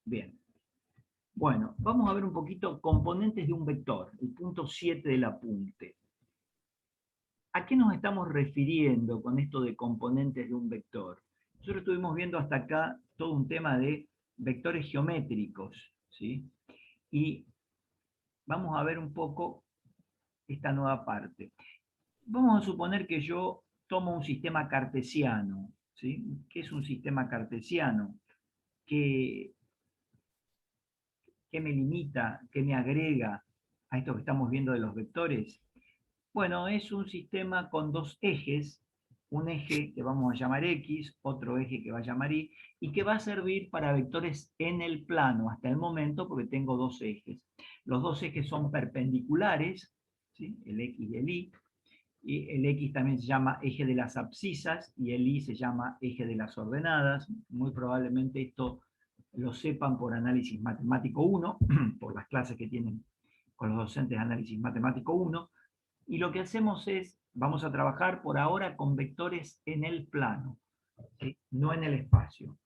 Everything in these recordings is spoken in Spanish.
Bien. Bueno, vamos a ver un poquito componentes de un vector, el punto 7 del apunte. ¿A qué nos estamos refiriendo con esto de componentes de un vector? Nosotros estuvimos viendo hasta acá todo un tema de vectores geométricos, ¿sí? Y vamos a ver un poco esta nueva parte. Vamos a suponer que yo tomo un sistema cartesiano, ¿sí? ¿Qué es un sistema cartesiano? ¿Qué, qué me limita? ¿Qué me agrega a esto que estamos viendo de los vectores? Bueno, es un sistema con dos ejes, un eje que vamos a llamar X, otro eje que va a llamar Y, y que va a servir para vectores en el plano hasta el momento porque tengo dos ejes. Los dos ejes son perpendiculares, ¿sí? El X y el Y el X también se llama eje de las abscisas y el Y se llama eje de las ordenadas. Muy probablemente esto lo sepan por análisis matemático 1, por las clases que tienen con los docentes de análisis matemático 1. Y lo que hacemos es, vamos a trabajar por ahora con vectores en el plano, ¿sí? No en el espacio.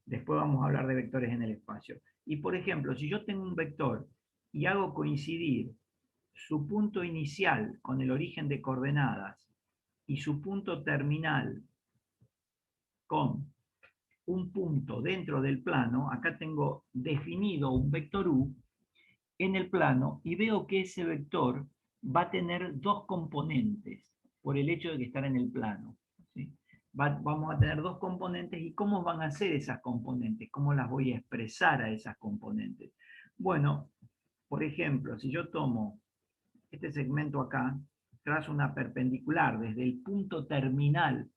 Después vamos a hablar de vectores en el espacio. Y por ejemplo, si yo tengo un vector y hago coincidir su punto inicial con el origen de coordenadas y su punto terminal con un punto dentro del plano, acá tengo definido un vector U en el plano y veo que ese vector va a tener dos componentes por el hecho de que estar en el plano, ¿sí? Vamos a tener dos componentes y ¿cómo van a ser esas componentes? ¿Cómo las voy a expresar a esas componentes? Bueno, por ejemplo, si yo tomo este segmento acá, trazo una perpendicular desde el punto terminal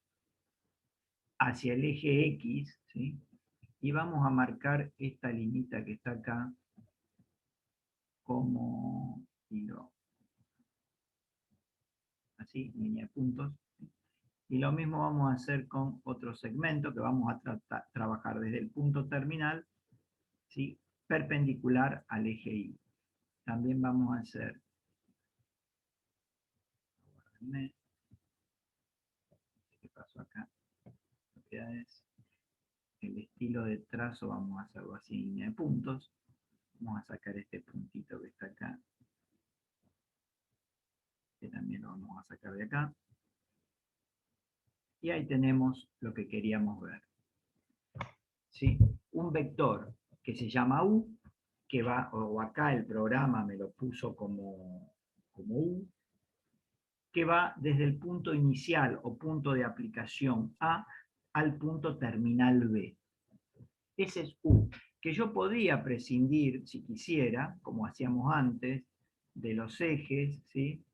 hacia el eje X, ¿sí? Y vamos a marcar esta liñita que está acá como hilo, así, línea de puntos. Y lo mismo vamos a hacer con otro segmento que vamos a trabajar desde el punto terminal, ¿sí? Perpendicular al eje Y. También vamos a hacer, ¿qué pasó acá? Propiedades. El estilo de trazo vamos a hacerlo así en línea de puntos. Vamos a sacar este puntito que está acá, que también lo vamos a sacar de acá. Y ahí tenemos lo que queríamos ver, ¿sí? Un vector que se llama U, que va, o acá el programa me lo puso como U, que va desde el punto inicial o punto de aplicación A al punto terminal B. Ese es U, que yo podría prescindir, si quisiera, como hacíamos antes, de los ejes, ¿sí?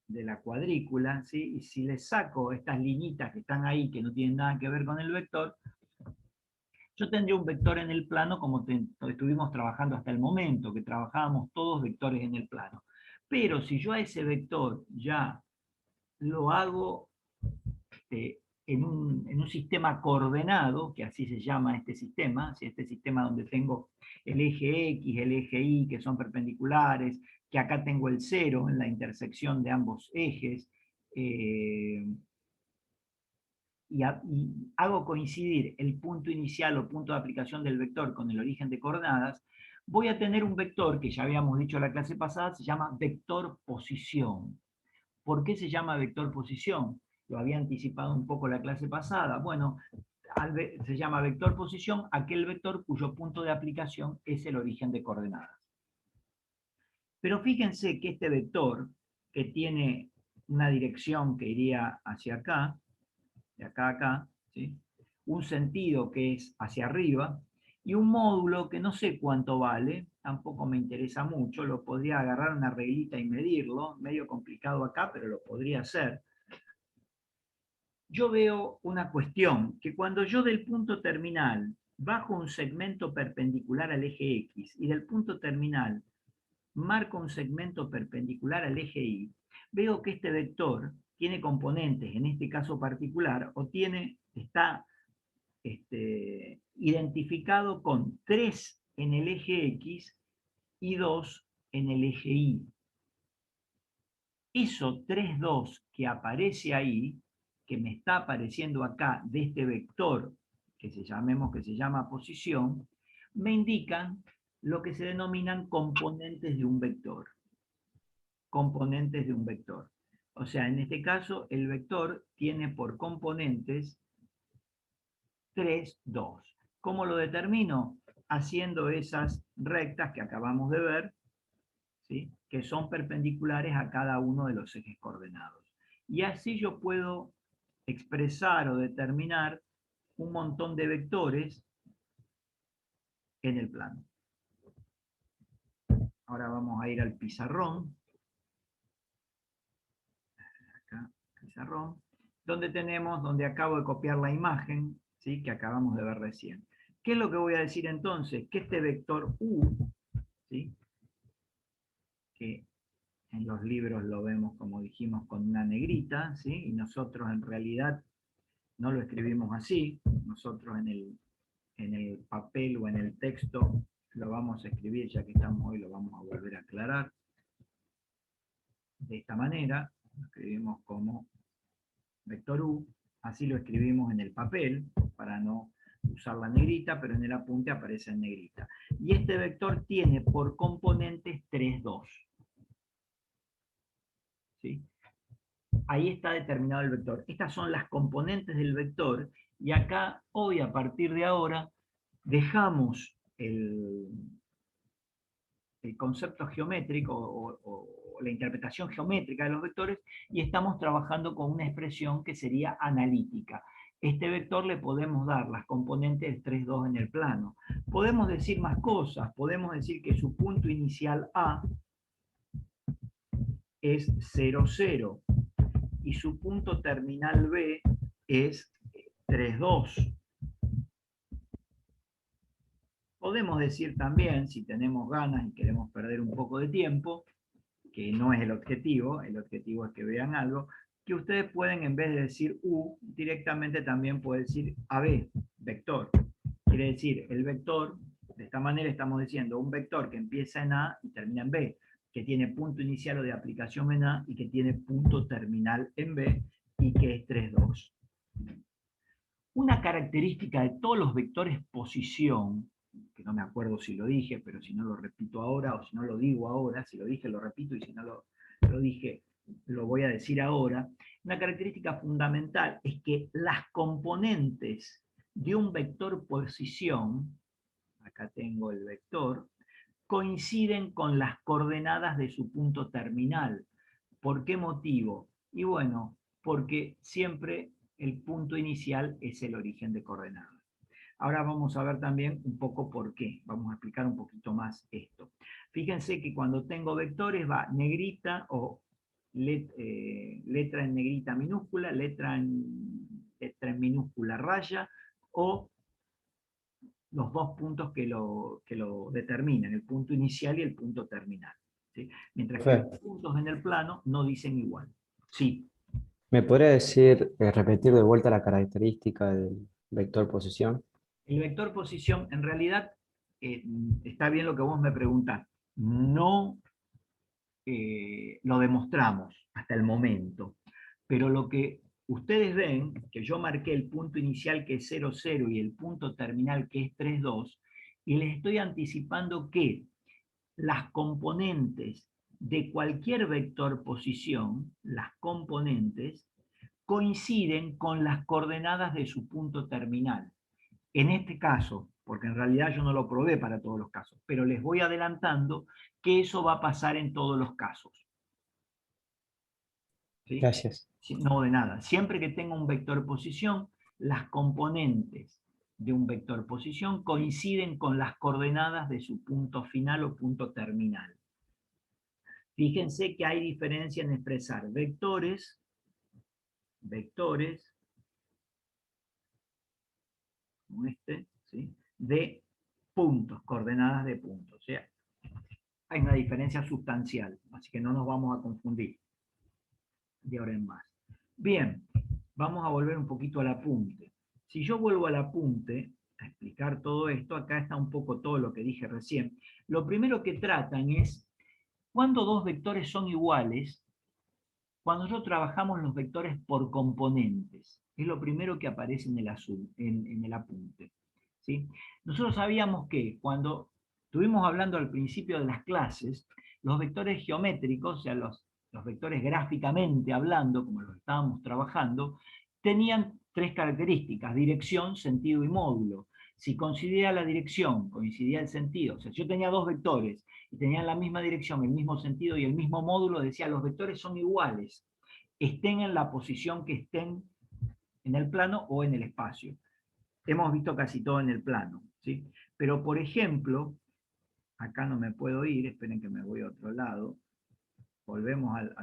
De la cuadrícula, ¿sí? Y si le saco estas liñitas que están ahí, que no tienen nada que ver con el vector, yo tendría un vector en el plano como estuvimos trabajando hasta el momento, que trabajábamos todos vectores en el plano. Pero si yo a ese vector ya lo hago en un sistema coordenado, que así se llama este sistema, ¿sí? Este sistema donde tengo el eje X, el eje Y, que son perpendiculares, que acá tengo el cero en la intersección de ambos ejes, y hago coincidir el punto inicial o punto de aplicación del vector con el origen de coordenadas, voy a tener un vector que ya habíamos dicho en la clase pasada, se llama vector posición. ¿Por qué se llama vector posición? Lo había anticipado un poco la clase pasada. Bueno, se llama vector posición aquel vector cuyo punto de aplicación es el origen de coordenadas. Pero fíjense que este vector, que tiene una dirección que iría hacia acá, de acá a acá, ¿sí? Un sentido que es hacia arriba, y un módulo que no sé cuánto vale, tampoco me interesa mucho, lo podría agarrar una reglita y medirlo, medio complicado acá, pero lo podría hacer. Yo veo una cuestión, que cuando yo del punto terminal bajo un segmento perpendicular al eje X y del punto terminal marco un segmento perpendicular al eje Y, veo que este vector tiene componentes, en este caso particular, o está identificado con 3 en el eje X y 2 en el eje Y. Eso 3, 2 que aparece ahí, que me está apareciendo acá de este vector que se llama posición, me indican lo que se denominan componentes de un vector. Componentes de un vector. O sea, en este caso, el vector tiene por componentes 3, 2. ¿Cómo lo determino? Haciendo esas rectas que acabamos de ver, ¿sí?, que son perpendiculares a cada uno de los ejes coordenados. Y así yo puedo expresar o determinar un montón de vectores en el plano. Ahora vamos a ir al pizarrón. Acá, pizarrón. Donde acabo de copiar la imagen, ¿sí?, que acabamos de ver recién. ¿Qué es lo que voy a decir entonces? Que este vector U, ¿sí?, que en los libros lo vemos, como dijimos, con una negrita, ¿sí?, y nosotros en realidad no lo escribimos así. Nosotros en el papel o en el texto lo vamos a escribir, ya que estamos hoy, lo vamos a volver a aclarar. De esta manera, lo escribimos como vector U, así lo escribimos en el papel, para no usar la negrita, pero en el apunte aparece en negrita. Y este vector tiene por componentes 3, 2. ¿Sí? Ahí está determinado el vector. Estas son las componentes del vector, y acá, hoy, a partir de ahora, dejamos el concepto geométrico o la interpretación geométrica de los vectores, y estamos trabajando con una expresión que sería analítica. Este vector le podemos dar las componentes 3, 2 en el plano. Podemos decir más cosas. Podemos decir que su punto inicial A es 0, 0, y su punto terminal B es 3, 2. Podemos decir también, si tenemos ganas y queremos perder un poco de tiempo, que no es el objetivo es que vean algo, que ustedes pueden, en vez de decir U, directamente también pueden decir AB, vector. Quiere decir, el vector, de esta manera estamos diciendo un vector que empieza en A y termina en B, que tiene punto inicial o de aplicación en A y que tiene punto terminal en B y que es 3, 2. Una característica de todos los vectores posición, que no me acuerdo si lo dije, pero si no lo repito ahora, o si no lo digo ahora, si lo dije lo repito, y si no lo dije lo voy a decir ahora. Una característica fundamental es que las componentes de un vector posición, acá tengo el vector, coinciden con las coordenadas de su punto terminal. ¿Por qué motivo? Y bueno, porque siempre el punto inicial es el origen de coordenadas. Ahora vamos a ver también un poco por qué. Vamos a explicar un poquito más esto. Fíjense que cuando tengo vectores va negrita o letra en negrita minúscula, letra en minúscula raya, o los dos puntos que lo determinan, el punto inicial y el punto terminal. ¿Sí? Mientras que los puntos en el plano no dicen igual. Sí. ¿Me podría decir, repetir de vuelta la característica del vector posición? El vector posición, en realidad, está bien lo que vos me preguntás. No lo demostramos hasta el momento, pero lo que ustedes ven, que yo marqué el punto inicial que es 0, 0 y el punto terminal que es 3, 2, y les estoy anticipando que las componentes de cualquier vector posición, las componentes, coinciden con las coordenadas de su punto terminal. En este caso, porque en realidad yo no lo probé para todos los casos, pero les voy adelantando que eso va a pasar en todos los casos. ¿Sí? Gracias. No, de nada. Siempre que tenga un vector posición, las componentes de un vector posición coinciden con las coordenadas de su punto final o punto terminal. Fíjense que hay diferencia en expresar vectores, como este, ¿sí?, de puntos, coordenadas de puntos. O sea, hay una diferencia sustancial, así que no nos vamos a confundir de ahora en más. Bien, vamos a volver un poquito al apunte. Si yo vuelvo al apunte a explicar todo esto, acá está un poco todo lo que dije recién. Lo primero que tratan es, cuando dos vectores son iguales, cuando nosotros trabajamos los vectores por componentes. Es lo primero que aparece en en el apunte. ¿Sí? Nosotros sabíamos que cuando estuvimos hablando al principio de las clases, los vectores geométricos, o sea, los vectores gráficamente hablando, como los estábamos trabajando, tenían tres características: dirección, sentido y módulo. Si coincidía la dirección, coincidía el sentido, o sea, si yo tenía dos vectores y tenían la misma dirección, el mismo sentido y el mismo módulo, decía los vectores son iguales, estén en la posición que estén en el plano o en el espacio. Hemos visto casi todo en el plano, ¿sí? Pero, por ejemplo, acá no me puedo ir, esperen que me voy a otro lado, volvemos al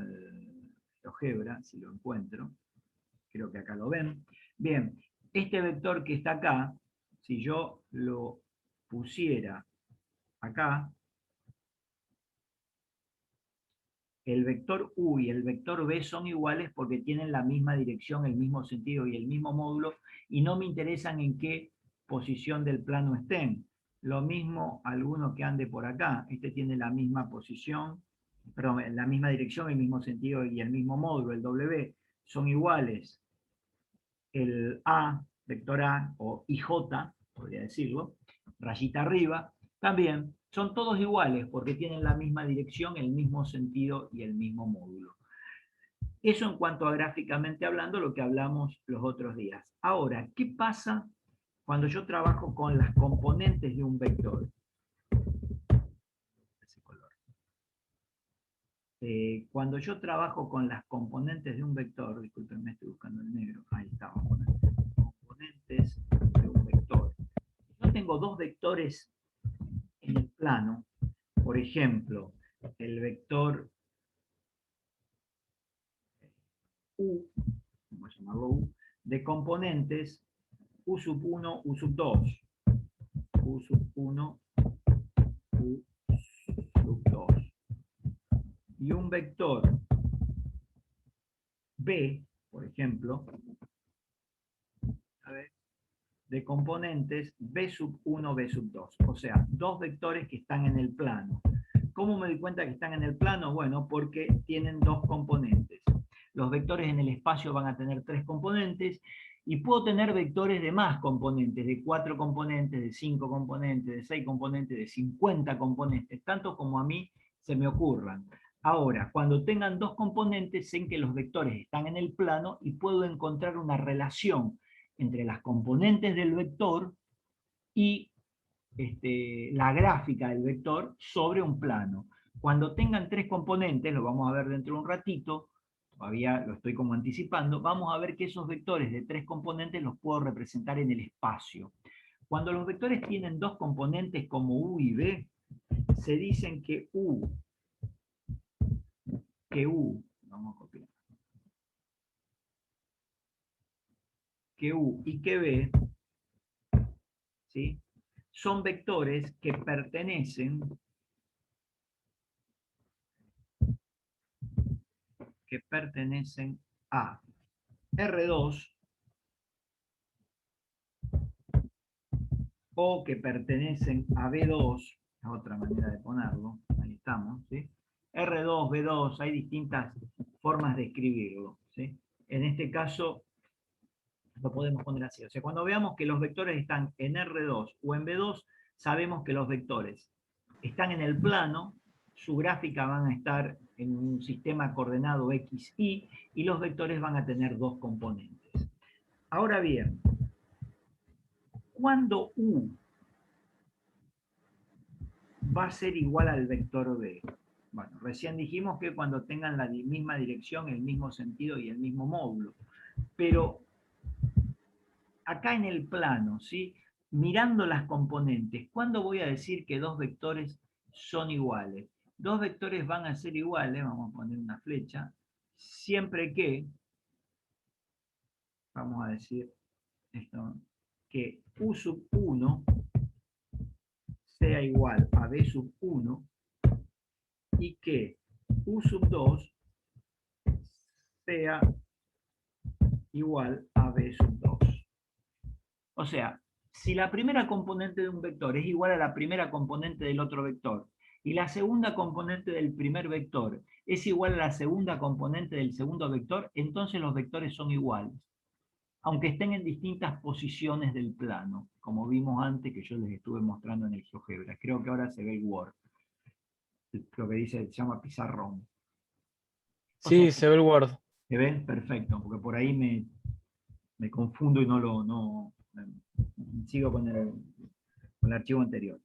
GeoGebra, si lo encuentro, creo que acá lo ven. Bien, este vector que está acá, si yo lo pusiera acá, el vector U y el vector B son iguales porque tienen la misma dirección, el mismo sentido y el mismo módulo, y no me interesan en qué posición del plano estén. Lo mismo alguno que ande por acá, este tiene la misma posición, perdón, la misma dirección, el mismo sentido y el mismo módulo, el W, son iguales. El A, vector A, o IJ, podría decirlo, rayita arriba, también son todos iguales porque tienen la misma dirección, el mismo sentido y el mismo módulo. Eso en cuanto a gráficamente hablando, lo que hablamos los otros días. Ahora, ¿qué pasa cuando yo trabajo con las componentes de un vector? Cuando yo trabajo con las componentes de un vector, disculpen, estoy buscando el negro, ahí está, vamos a poner componentes de un vector. Yo tengo dos vectores en el plano, por ejemplo, el vector U, vamos a llamarlo U, de componentes U sub 1, U sub 2, U sub 1, U sub 2, y un vector B, por ejemplo, a ver, de componentes B sub 1, B sub 2, o sea, dos vectores que están en el plano. ¿Cómo me doy cuenta que están en el plano? Bueno, porque tienen dos componentes. Los vectores en el espacio van a tener tres componentes, y puedo tener vectores de más componentes, de 4 componentes, de 5 componentes, de 6 componentes, de 50 componentes, tanto como a mí se me ocurran. Ahora, cuando tengan dos componentes, sé que los vectores están en el plano y puedo encontrar una relación entre las componentes del vector y la gráfica del vector sobre un plano. Cuando tengan tres componentes, lo vamos a ver dentro de un ratito, todavía lo estoy como anticipando, vamos a ver que esos vectores de tres componentes los puedo representar en el espacio. Cuando los vectores tienen dos componentes como U y B, se dicen que U, vamos a copiar, que U y que B, ¿sí?, son vectores que pertenecen a R2 o que pertenecen a B2, es otra manera de ponerlo, ahí estamos, ¿sí? R2, B2, hay distintas formas de escribirlo, ¿sí? En este caso lo podemos poner así, o sea, cuando veamos que los vectores están en R2 o en B2, sabemos que los vectores están en el plano, su gráfica van a estar en un sistema coordenado X, y los vectores van a tener dos componentes. Ahora bien, cuando U va a ser igual al vector B. Bueno, recién dijimos que cuando tengan la misma dirección, el mismo sentido y el mismo módulo. Pero acá en el plano, ¿sí?, mirando las componentes, ¿cuándo voy a decir que dos vectores son iguales? Dos vectores van a ser iguales, vamos a poner una flecha, siempre que, vamos a decir esto, que U sub 1 sea igual a B sub 1 y que U sub 2 sea igual a B sub 2. O sea, si la primera componente de un vector es igual a la primera componente del otro vector, y la segunda componente del primer vector es igual a la segunda componente del segundo vector, entonces los vectores son iguales. aunque estén en distintas posiciones del plano, como vimos antes que yo les estuve mostrando en el GeoGebra. Creo que ahora se ve el Word, lo que dice, se llama pizarrón. O sea, Sí, se ve el Word. ¿se ven? Perfecto, porque por ahí me confundo y sigo con el archivo anterior.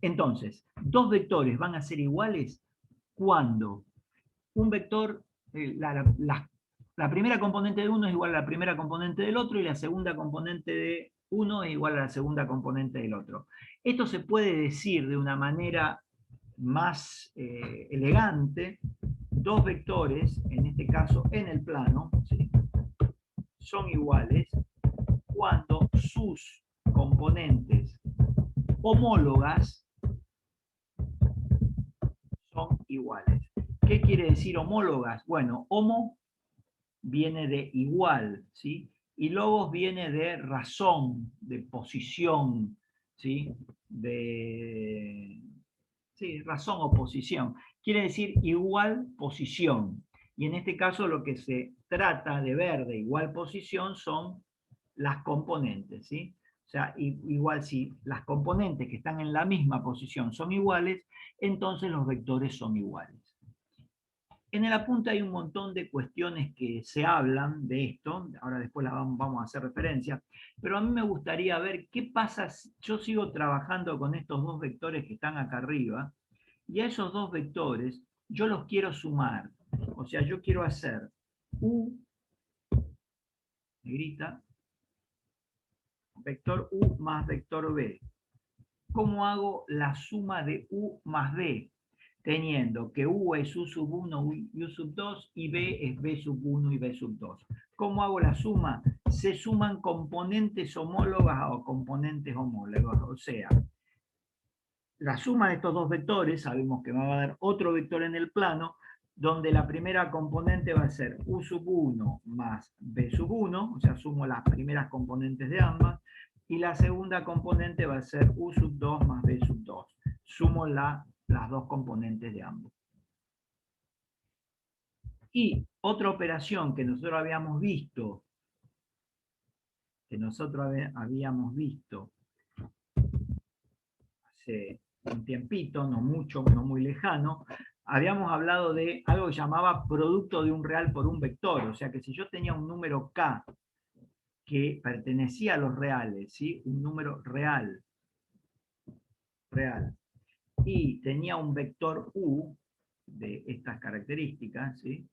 Entonces, dos vectores van a ser iguales cuando un vector, la primera componente de uno es igual a la primera componente del otro y la segunda componente de uno es igual a la segunda componente del otro. Esto se puede decir de una manera más elegante: dos vectores, en este caso en el plano, ¿sí?, son iguales cuando sus componentes homólogas son iguales. ¿Qué quiere decir homólogas? Bueno, homo viene de igual, ¿sí? Y logos viene de razón, de posición, ¿sí? Sí, razón o posición. Quiere decir igual posición. Y en este caso lo que se trata de ver de igual posición son las componentes, ¿sí? O sea, igual si las componentes que están en la misma posición son iguales, entonces los vectores son iguales. En el apunte hay un montón de cuestiones que se hablan de esto, ahora después las vamos a hacer referencia, pero a mí me gustaría ver qué pasa si yo sigo trabajando con estos dos vectores que están acá arriba, y a esos dos vectores yo los quiero sumar. O sea, yo quiero hacer U, negrita, vector U más vector B. ¿Cómo hago la suma de U más B? Teniendo que U es U sub 1 y U sub 2 y B es B sub 1 y B sub 2. ¿Cómo hago la suma? Se suman componentes homólogas o componentes homólogos. O sea, la suma de estos dos vectores, sabemos que me va a dar otro vector en el plano, donde la primera componente va a ser U sub 1 más B sub 1, o sea, sumo las primeras componentes de ambas, y la segunda componente va a ser U sub 2 más B sub 2. Sumo las dos componentes de ambos. Y otra operación que nosotros habíamos visto, hace un tiempito, no mucho, no muy lejano, habíamos hablado de algo que llamaba producto de un real por un vector. O sea que si yo tenía un número K que pertenecía a los reales, ¿sí?, un número real, y tenía un vector U de estas características, ¿sí?,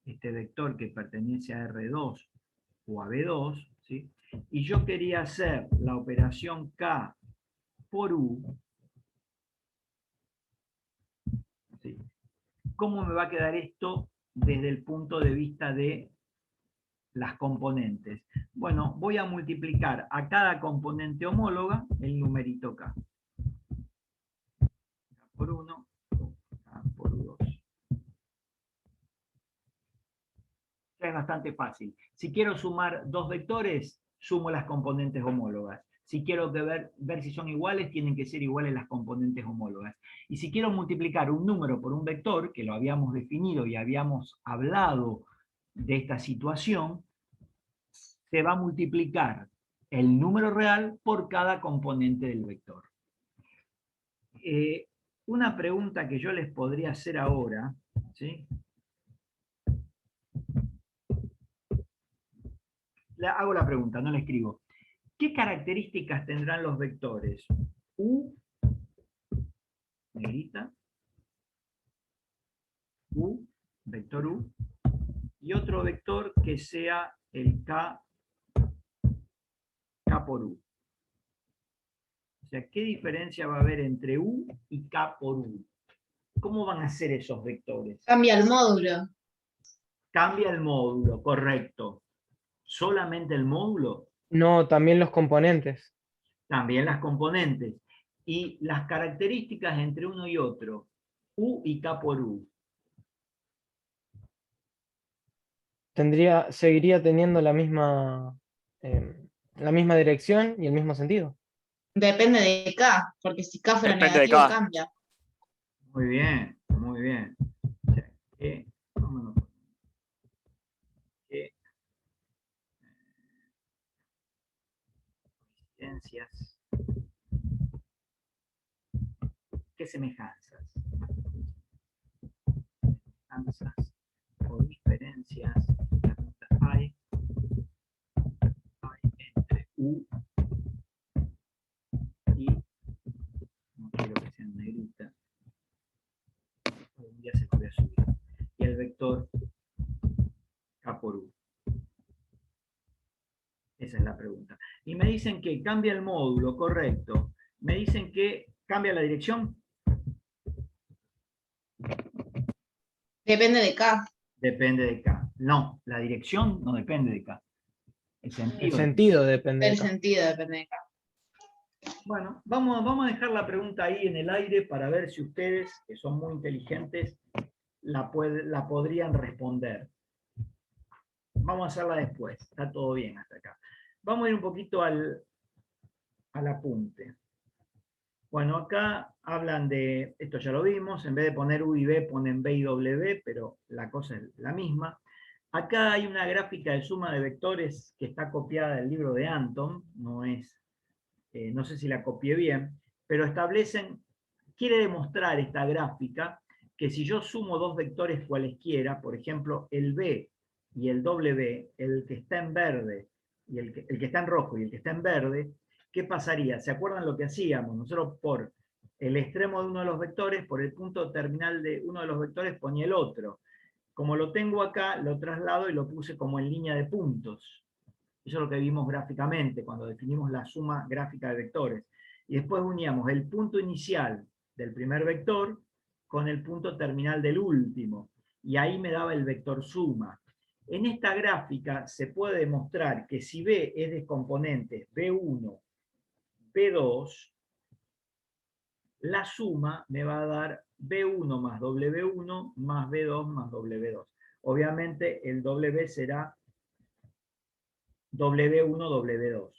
este vector que pertenece a R2 o a B2, ¿sí?, y yo quería hacer la operación K por U, ¿sí?, ¿cómo me va a quedar esto desde el punto de vista de las componentes? Bueno, voy a multiplicar a cada componente homóloga el numerito K. K por 1, K por 2. Ya es bastante fácil. Si quiero sumar dos vectores, sumo las componentes homólogas. Si quiero ver si son iguales, tienen que ser iguales las componentes homólogas. Y si quiero multiplicar un número por un vector, que lo habíamos definido y habíamos hablado de esta situación, se va a multiplicar el número real por cada componente del vector. Una pregunta que yo les podría hacer ahora, ¿sí? Hago la pregunta, no la escribo. ¿Qué características tendrán los vectores? U, negrita, U, vector U, y otro vector que sea el K por U. O sea, ¿qué diferencia va a haber entre U y K por U? ¿Cómo van a ser esos vectores? Cambia el módulo. Cambia el módulo, correcto. ¿Solamente el módulo? No, también los componentes. También las componentes. Y las características entre uno y otro, U y K por U. Seguiría teniendo la misma dirección y el mismo sentido. Depende de K, porque si K fuera Depende de negativo, K. cambia. Muy bien, muy bien. O sea, que diferencias, ¿qué semejanzas? Semejanzas o diferencias hay entre U y, no quiero que sean negritas, un día se lo voy a subir, y el vector K por U. Esa es la pregunta. Y me dicen que cambia el módulo, correcto. Me dicen que cambia la dirección. Depende de K. Depende de K. No, la dirección no depende de K. El El sentido. sentido depende de El K. sentido depende de K. Bueno, vamos a dejar la pregunta ahí en el aire para ver si ustedes, que son muy inteligentes, la podrían responder. Vamos a hacerla después. Está todo bien hasta acá. Vamos a ir un poquito al apunte. Bueno, acá hablan de, esto ya lo vimos, en vez de poner U y B ponen B y W, pero la cosa es la misma. Acá hay una gráfica de suma de vectores que está copiada del libro de Anton, no sé si la copié bien, pero quiere demostrar esta gráfica que si yo sumo dos vectores cualesquiera, por ejemplo, el B y el W, el que está en verde, y el que está en rojo y el que está en verde, ¿qué pasaría? ¿Se acuerdan lo que hacíamos? Nosotros por el extremo de uno de los vectores, por el punto terminal de uno de los vectores, ponía el otro. Como lo tengo acá, lo traslado y lo puse como en línea de puntos. Eso es lo que vimos gráficamente, cuando definimos la suma gráfica de vectores. Y después uníamos el punto inicial del primer vector con el punto terminal del último. Y ahí me daba el vector suma. En esta gráfica se puede demostrar que si B es de componentes B1, B2, la suma me va a dar B1 más W1 más B2 más W2. Obviamente el W será W1, W2.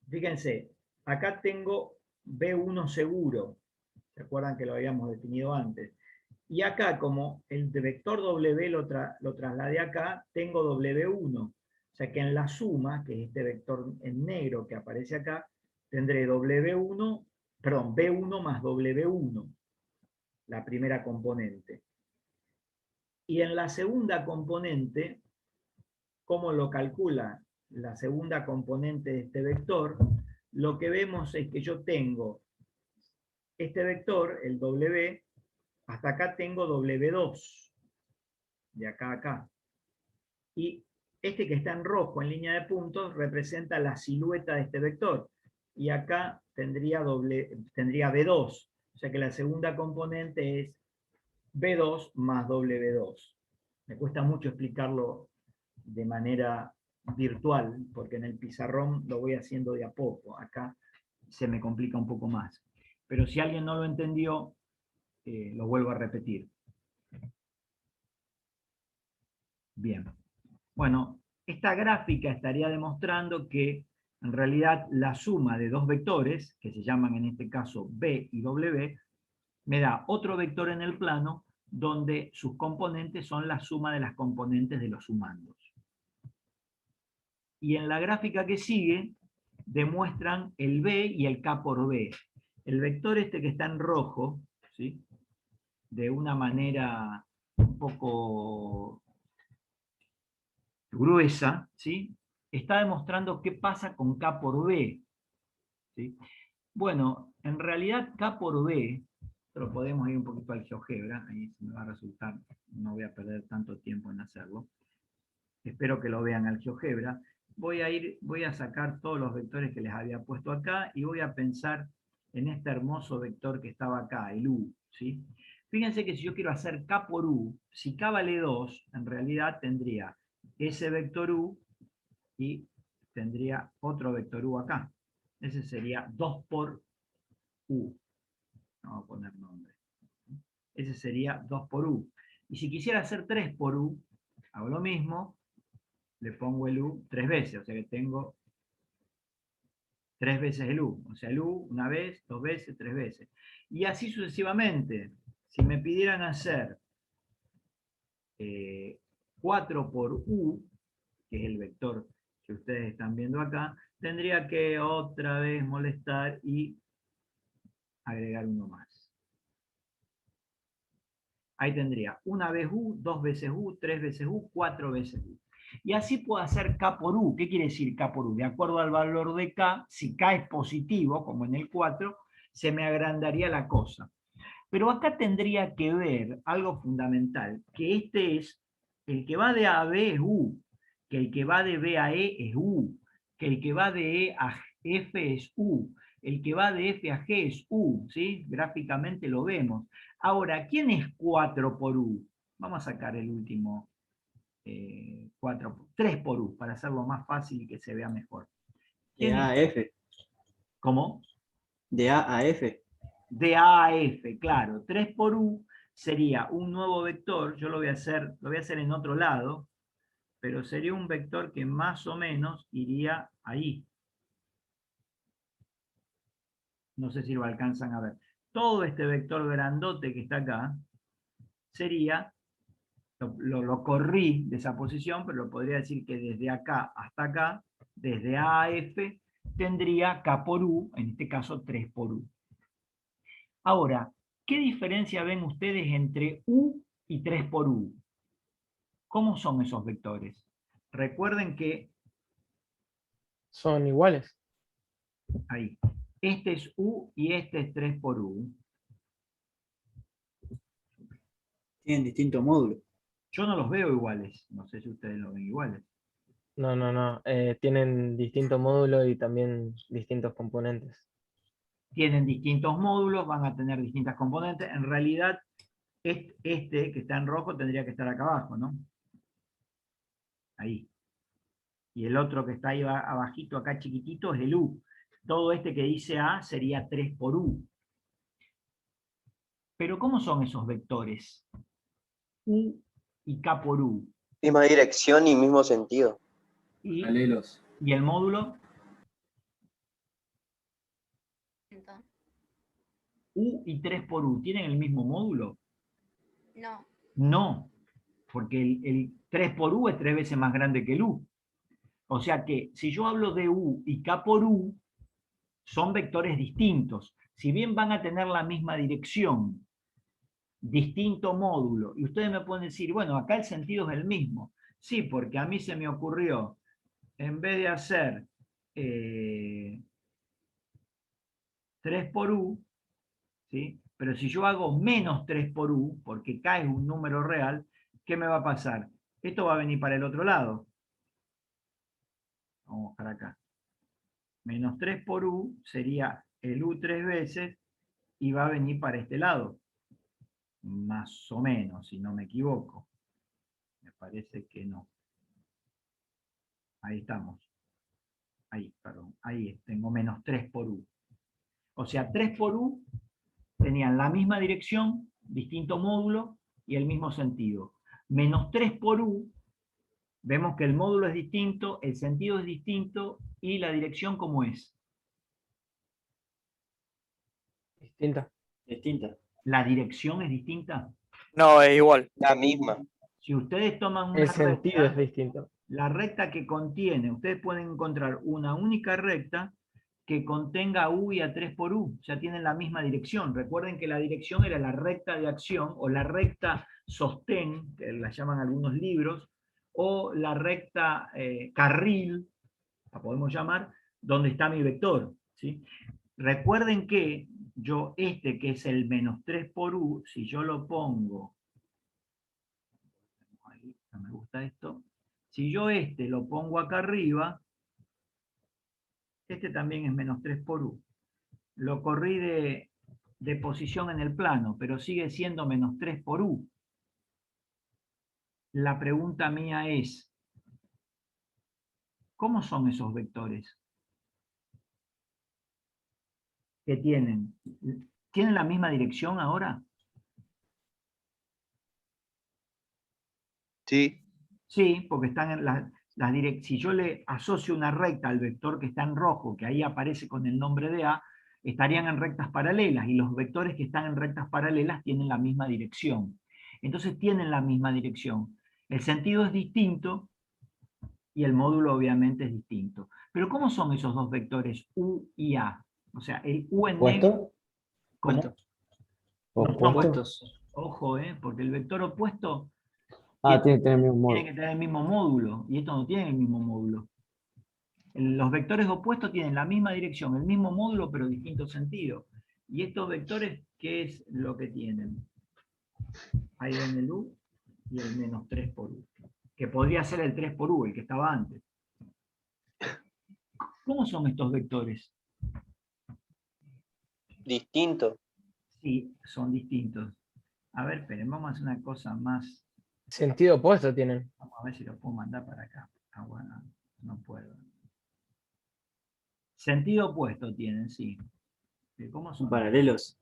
Fíjense, acá tengo B1 seguro. ¿Se acuerdan que lo habíamos definido antes? Y acá, como el vector W lo trasladé acá, tengo W1. O sea que en la suma, que es este vector en negro que aparece acá, tendré B1 más W1, la primera componente. Y en la segunda componente, ¿cómo lo calcula la segunda componente de este vector? Lo que vemos es que yo tengo este vector, el W, hasta acá tengo W2, de acá a acá. Y este que está en rojo en línea de puntos representa la silueta de este vector. Y acá tendría B2. O sea que la segunda componente es B2 más W2. Me cuesta mucho explicarlo de manera virtual, porque en el pizarrón lo voy haciendo de a poco. Acá se me complica un poco más. Pero si alguien no lo entendió, lo vuelvo a repetir. Bien. Bueno, esta gráfica estaría demostrando que en realidad la suma de dos vectores, que se llaman en este caso B y W, me da otro vector en el plano donde sus componentes son la suma de las componentes de los sumandos. Y en la gráfica que sigue demuestran el B y el K por B. El vector este que está en rojo, ¿sí?, de una manera un poco gruesa, ¿sí?, está demostrando qué pasa con K por B. ¿Sí? Bueno, en realidad K por B, pero podemos ir un poquito al GeoGebra, ahí se me va a resultar, no voy a perder tanto tiempo en hacerlo. Espero que lo vean al GeoGebra. Voy a sacar todos los vectores que les había puesto acá y voy a pensar en este hermoso vector que estaba acá, el U, ¿sí? Fíjense que si yo quiero hacer K por U, si K vale 2, en realidad tendría ese vector U y tendría otro vector U acá. Ese sería 2 por U. Vamos a poner nombre. Ese sería 2 por U. Y si quisiera hacer 3 por U, hago lo mismo, le pongo el U 3 veces, o sea que tengo 3 veces el U. O sea, el U una vez, 2 veces, 3 veces. Y así sucesivamente. Si me pidieran hacer 4 por U, que es el vector que ustedes están viendo acá, tendría que otra vez molestar y agregar uno más. Ahí tendría una vez U, 2 veces U, 3 veces U, 4 veces U. Y así puedo hacer K por U. ¿Qué quiere decir K por U? De acuerdo al valor de K, si K es positivo, como en el 4, se me agrandaría la cosa. Pero acá tendría que ver algo fundamental, que este es, el que va de A a B es U, que el que va de B a E es U, que el que va de E a F es U, el que va de F a G es U, ¿sí? Gráficamente lo vemos. Ahora, ¿quién es 4 por U? Vamos a sacar el último 3 por U, para hacerlo más fácil y que se vea mejor. De A a F. ¿Cómo? De A a F. De A a F, claro. 3 por U sería un nuevo vector, yo lo voy a hacer en otro lado, pero sería un vector que más o menos iría ahí. No sé si lo alcanzan a ver. Todo este vector grandote que está acá sería, lo corrí de esa posición, pero lo podría decir que desde acá hasta acá, desde A a F, tendría K por U, en este caso 3 por U. Ahora, ¿qué diferencia ven ustedes entre U y 3 por U? ¿Cómo son esos vectores? Recuerden que, Son iguales. ahí, este es U y este es 3 por U. Tienen distintos módulos. Yo no los veo iguales, no sé si ustedes los ven iguales. No. Tienen distintos módulos y también distintos componentes. Tienen distintos módulos, van a tener distintas componentes. En realidad, este que está en rojo tendría que estar acá abajo, ¿no? Ahí. Y el otro que está ahí abajito, acá chiquitito, es el U. Todo este que dice A sería 3 por U. Pero ¿cómo son esos vectores? U y K por U. Misma dirección y mismo sentido. Y Paralelos. el módulo, U y 3 por U, ¿tienen el mismo módulo? No. No, porque el 3 por U es 3 veces más grande que el U. O sea que si yo hablo de U y K por U, son vectores distintos. Si bien van a tener la misma dirección, distinto módulo, y ustedes me pueden decir, bueno, acá el sentido es el mismo. Sí, porque a mí se me ocurrió, en vez de hacer 3 por U, ¿sí? Pero si yo hago menos 3 por U, porque K es un número real, ¿qué me va a pasar? Esto va a venir para el otro lado. Vamos para acá. Menos 3 por U sería el U 3 veces y va a venir para este lado. Más o menos, si no me equivoco. Me parece que no. Ahí estamos. Ahí, perdón. Ahí tengo menos 3 por U. O sea, 3 por U tenían la misma dirección, distinto módulo y el mismo sentido. Menos 3 por U, vemos que el módulo es distinto, el sentido es distinto y la dirección ¿cómo es? Distintas. Distintas. La dirección es distinta. No, es igual. La misma. Si ustedes toman una El sentido es recta, distinto. la recta que contiene, ustedes pueden encontrar una única recta que contenga U y a 3 por U, ya tienen la misma dirección. Recuerden que la dirección era la recta de acción o la recta sostén, que la llaman algunos libros, o la recta carril, la podemos llamar, donde está mi vector, ¿sí? Recuerden que yo este que es el menos 3 por U, si yo lo pongo, ahí, no me gusta esto, si yo este lo pongo acá arriba, este también es menos 3 por U. Lo corrí de posición en el plano, pero sigue siendo menos 3 por U. La pregunta mía es, ¿cómo son esos vectores? ¿Qué tienen? ¿Tienen la misma dirección ahora? Sí. Sí, porque están en las direcciones. Si yo le asocio una recta al vector que está en rojo, que ahí aparece con el nombre de A, estarían en rectas paralelas, y los vectores que están en rectas paralelas tienen la misma dirección. Entonces tienen la misma dirección. El sentido es distinto y el módulo obviamente es distinto. Pero ¿cómo son esos dos vectores U y A? O sea, el U en negro, ¿Opuesto? ¿cómo? Puesto. No son ¿Opuesto? Opuestos. Ojo, porque el vector opuesto Ah, tiene que tener el mismo tiene modo. que tener el mismo módulo, y estos no tienen el mismo módulo. Los vectores opuestos tienen la misma dirección, el mismo módulo, pero distinto sentido. Y estos vectores, ¿qué es lo que tienen? Ahí ven el U y el menos 3 por U, que podría ser el 3 por U, el que estaba antes. ¿Cómo son estos vectores? Distinto. Sí, son distintos. A ver, esperen, vamos a hacer una cosa más. Sentido opuesto tienen. Vamos a ver si lo puedo mandar para acá. Ah, bueno, no puedo. Sentido opuesto tienen, sí. ¿Cómo Son son? paralelos.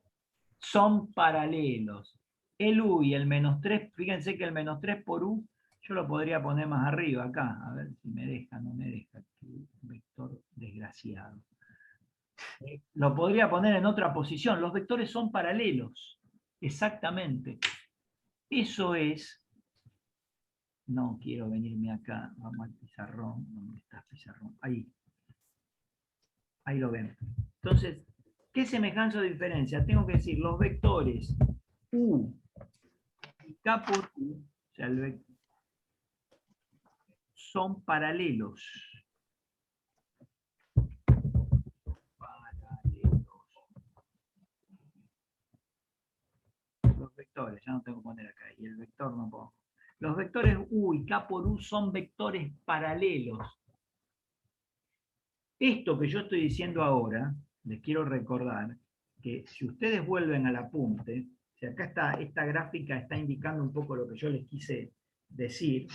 Son paralelos. El U y el menos 3, fíjense que el menos 3 por U, yo lo podría poner más arriba acá. A ver si me deja, no me deja. Qué vector desgraciado. Lo podría poner en otra posición. Los vectores son paralelos. Exactamente. Eso es. No quiero venirme acá. Vamos al pizarrón. ¿Dónde está el pizarrón? Ahí. Ahí lo ven. Entonces, ¿qué semejanza o diferencia? Tengo que decir los vectores U y K por U, o sea, son paralelos. Los vectores, ya no tengo que poner acá, y el vector no pongo. Los vectores U y K por U son vectores paralelos. Esto que yo estoy diciendo ahora, les quiero recordar que si ustedes vuelven al apunte, si acá está, esta gráfica está indicando un poco lo que yo les quise decir,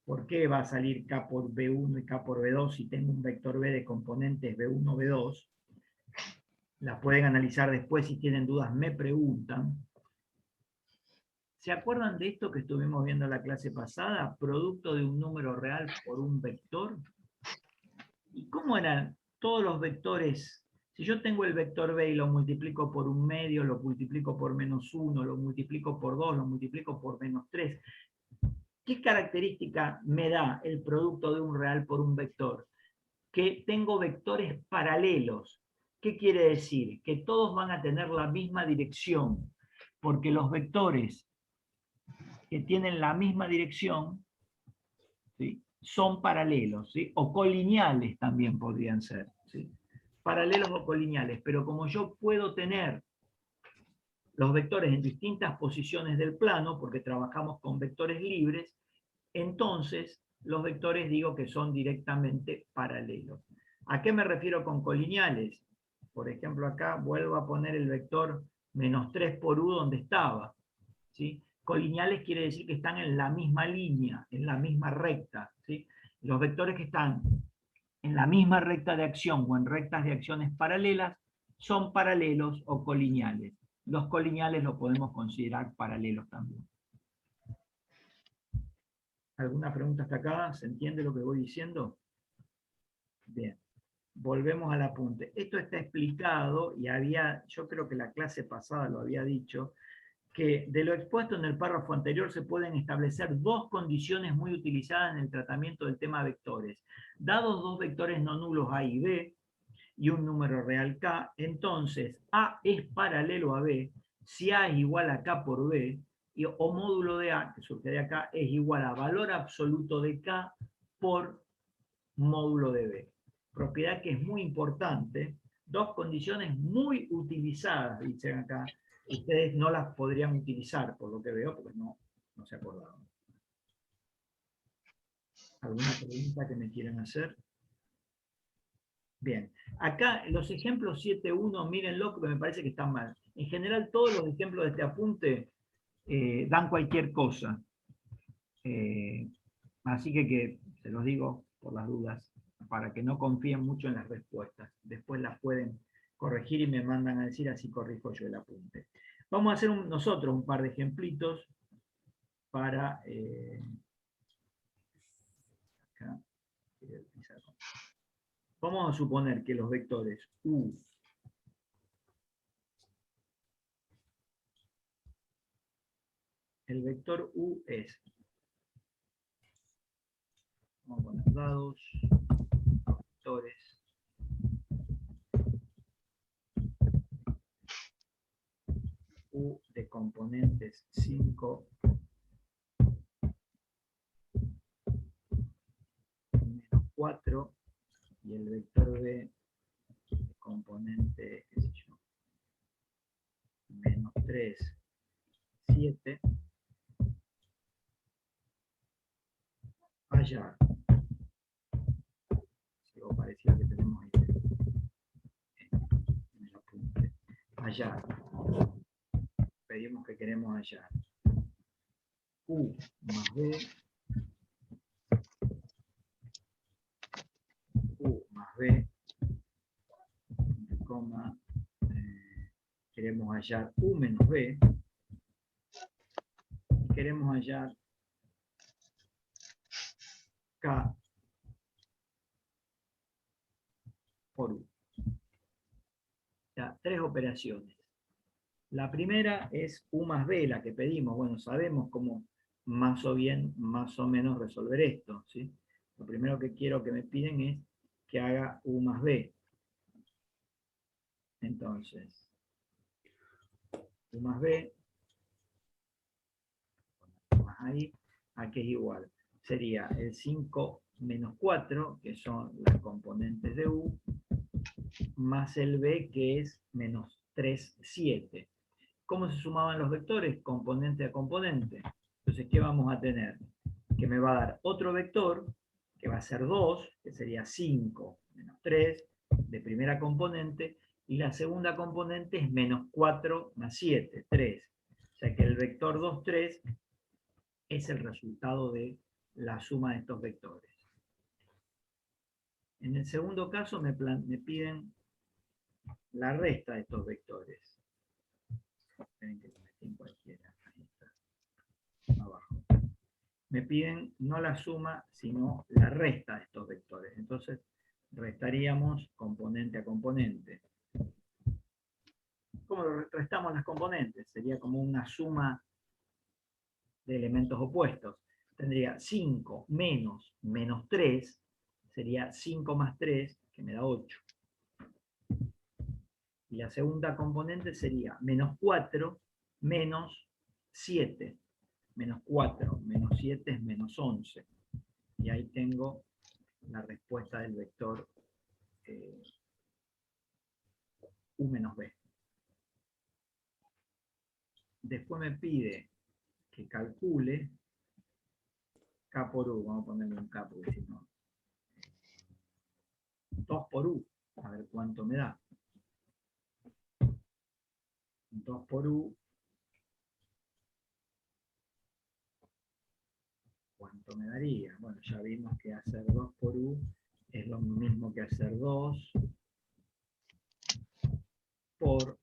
por qué va a salir K por B1 y K por B2 si tengo un vector B de componentes B1, B2, la pueden analizar después, si tienen dudas me preguntan. ¿Se acuerdan de esto que estuvimos viendo en la clase pasada? Producto de un número real por un vector. ¿Y cómo eran todos los vectores? Si yo tengo el vector B y lo multiplico por un medio, lo multiplico por menos 1, lo multiplico por 2, lo multiplico por menos 3, ¿qué característica me da el producto de un real por un vector? Que tengo vectores paralelos. ¿Qué quiere decir? Que todos van a tener la misma dirección, porque los vectores que tienen la misma dirección, ¿sí?, son paralelos, ¿sí?, o colineales también podrían ser, ¿sí?, paralelos o colineales, pero como yo puedo tener los vectores en distintas posiciones del plano, porque trabajamos con vectores libres, entonces los vectores digo que son directamente paralelos. ¿A qué me refiero con colineales? Por ejemplo, acá vuelvo a poner el vector menos 3 por U donde estaba, ¿sí? Colineales quiere decir que están en la misma línea, en la misma recta, ¿sí? Los vectores que están en la misma recta de acción o en rectas de acciones paralelas son paralelos o colineales. Los colineales los podemos considerar paralelos también. ¿Alguna pregunta hasta acá? ¿Se entiende lo que voy diciendo? Bien. Volvemos al apunte. Esto está explicado y yo creo que la clase pasada lo había dicho, que de lo expuesto en el párrafo anterior se pueden establecer dos condiciones muy utilizadas en el tratamiento del tema vectores. Dados dos vectores no nulos A y B y un número real K, entonces A es paralelo a B si A es igual a K por B, o módulo de A, que surge de acá, es igual a valor absoluto de K por módulo de B. Propiedad que es muy importante, dos condiciones muy utilizadas, dicen acá. Ustedes no las podrían utilizar, por lo que veo, porque no se acordaron. ¿Alguna pregunta que me quieran hacer? Bien. Acá los ejemplos 7.1, mírenlo, porque me parece que están mal. En general, todos los ejemplos de este apunte dan cualquier cosa. Así que se los digo por las dudas, para que no confíen mucho en las respuestas. Después las pueden corregir y me mandan a decir, así corrijo yo el apunte. Vamos a hacer nosotros un par de ejemplitos para... acá, vamos a suponer que los vectores U el vector U es, vamos a poner dados, vectores. U de componentes 5 menos 4 y el vector B de componente, qué sé yo, menos 3, 7, hallar. Algo parecido que tenemos ahí en el apunte. Hallar. Pedimos que queremos hallar. U más B. U más B. Coma. Queremos hallar U menos B. Y queremos hallar K por U. Ya, tres operaciones. La primera es U más B, la que pedimos. Bueno, sabemos cómo más o menos resolver esto, ¿sí? Lo primero que quiero que me piden es que haga U más B. Entonces, U más B, más ahí, aquí es igual. Sería el 5 menos 4, que son las componentes de U, más el B, que es menos 3, 7. ¿Cómo se sumaban los vectores? Componente a componente. Entonces, ¿qué vamos a tener? Que me va a dar otro vector, que va a ser 2, que sería 5 menos 3, de primera componente, y la segunda componente es menos 4 más 7, 3. O sea que el vector 2, 3 es el resultado de la suma de estos vectores. En el segundo caso me piden la resta de estos vectores. Esperen que lo metí en cualquiera. Ahí está. Abajo. Me piden no la suma, sino la resta de estos vectores. Entonces, restaríamos componente a componente. ¿Cómo restamos las componentes? Sería como una suma de elementos opuestos. Tendría 5 menos menos 3, sería 5 más 3, que me da 8. Y la segunda componente sería menos 4 menos 7. Menos 4 menos 7 es menos 11. Y ahí tengo la respuesta del vector U menos B. Después me pide que calcule K por U. Vamos a ponerle un K porque si no. 2 por U. A ver cuánto me da. 2 por U. ¿Cuánto me daría? Bueno, ya vimos que hacer 2 por U es lo mismo que hacer 2 por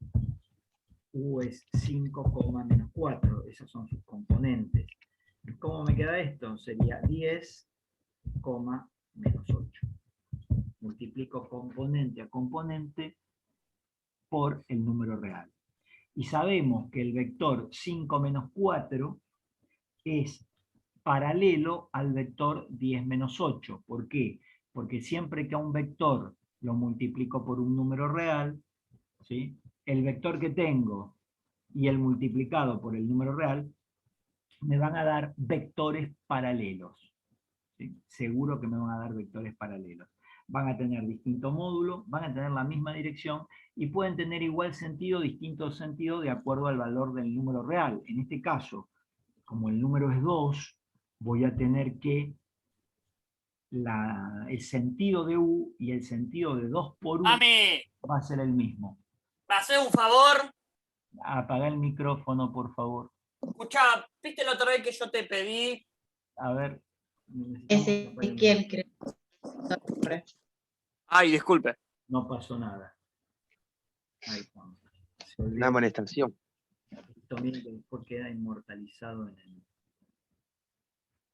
U es 5, menos 4. Esos son sus componentes. ¿Cómo me queda esto? Sería 10, menos 8. Multiplico componente a componente por el número real. Y sabemos que el vector 5 menos 4 es paralelo al vector 10 menos 8. ¿Por qué? Porque siempre que a un vector lo multiplico por un número real, ¿sí?, el vector que tengo y el multiplicado por el número real me van a dar vectores paralelos. ¿Sí? Seguro que me van a dar vectores paralelos. Van a tener distinto módulo, van a tener la misma dirección y pueden tener igual sentido, distinto sentido de acuerdo al valor del número real. En este caso, como el número es 2, voy a tener que el sentido de U y el sentido de 2 por U ¡Mami! va a ser el mismo. ¿Me haces un favor? Apaga el micrófono, por favor. Escuchá, ¿viste la otra vez que yo te pedí? A ver. necesitamos que apague el Ezequiel, creo. Ay, disculpe. No pasó nada. Ahí estamos. Se olvidó. Una amonestación. Esto miren que después queda inmortalizado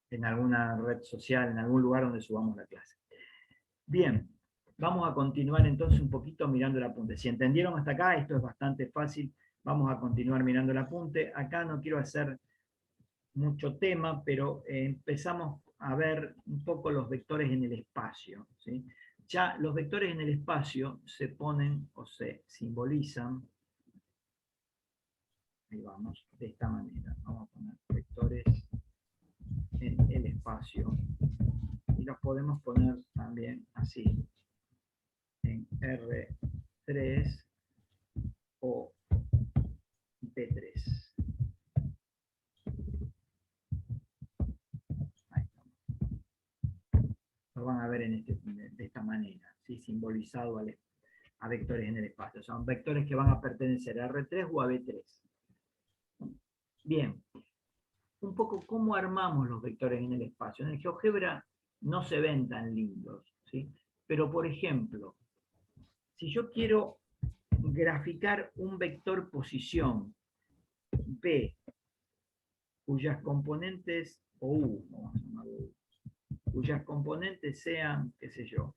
en alguna red social, en algún lugar donde subamos la clase. Bien, vamos a continuar entonces un poquito mirando el apunte. Si entendieron hasta acá, esto es bastante fácil. Vamos a continuar mirando el apunte. Acá no quiero hacer mucho tema, pero empezamos a ver un poco los vectores en el espacio, ¿sí? Ya los vectores en el espacio se ponen o se simbolizan, ahí vamos, de esta manera. Vamos a poner vectores en el espacio y los podemos poner también así, en R3 o P3. Ahí estamos. Lo van a ver de esta manera, ¿sí? Simbolizado a vectores en el espacio. Son vectores que van a pertenecer a R3 o a B3. Bien, un poco cómo armamos los vectores en el espacio. En el GeoGebra no se ven tan lindos, ¿sí? Pero por ejemplo, si yo quiero graficar un vector posición B, cuyas componentes, o U, vamos a llamarlo U, cuyas componentes sean, qué sé yo,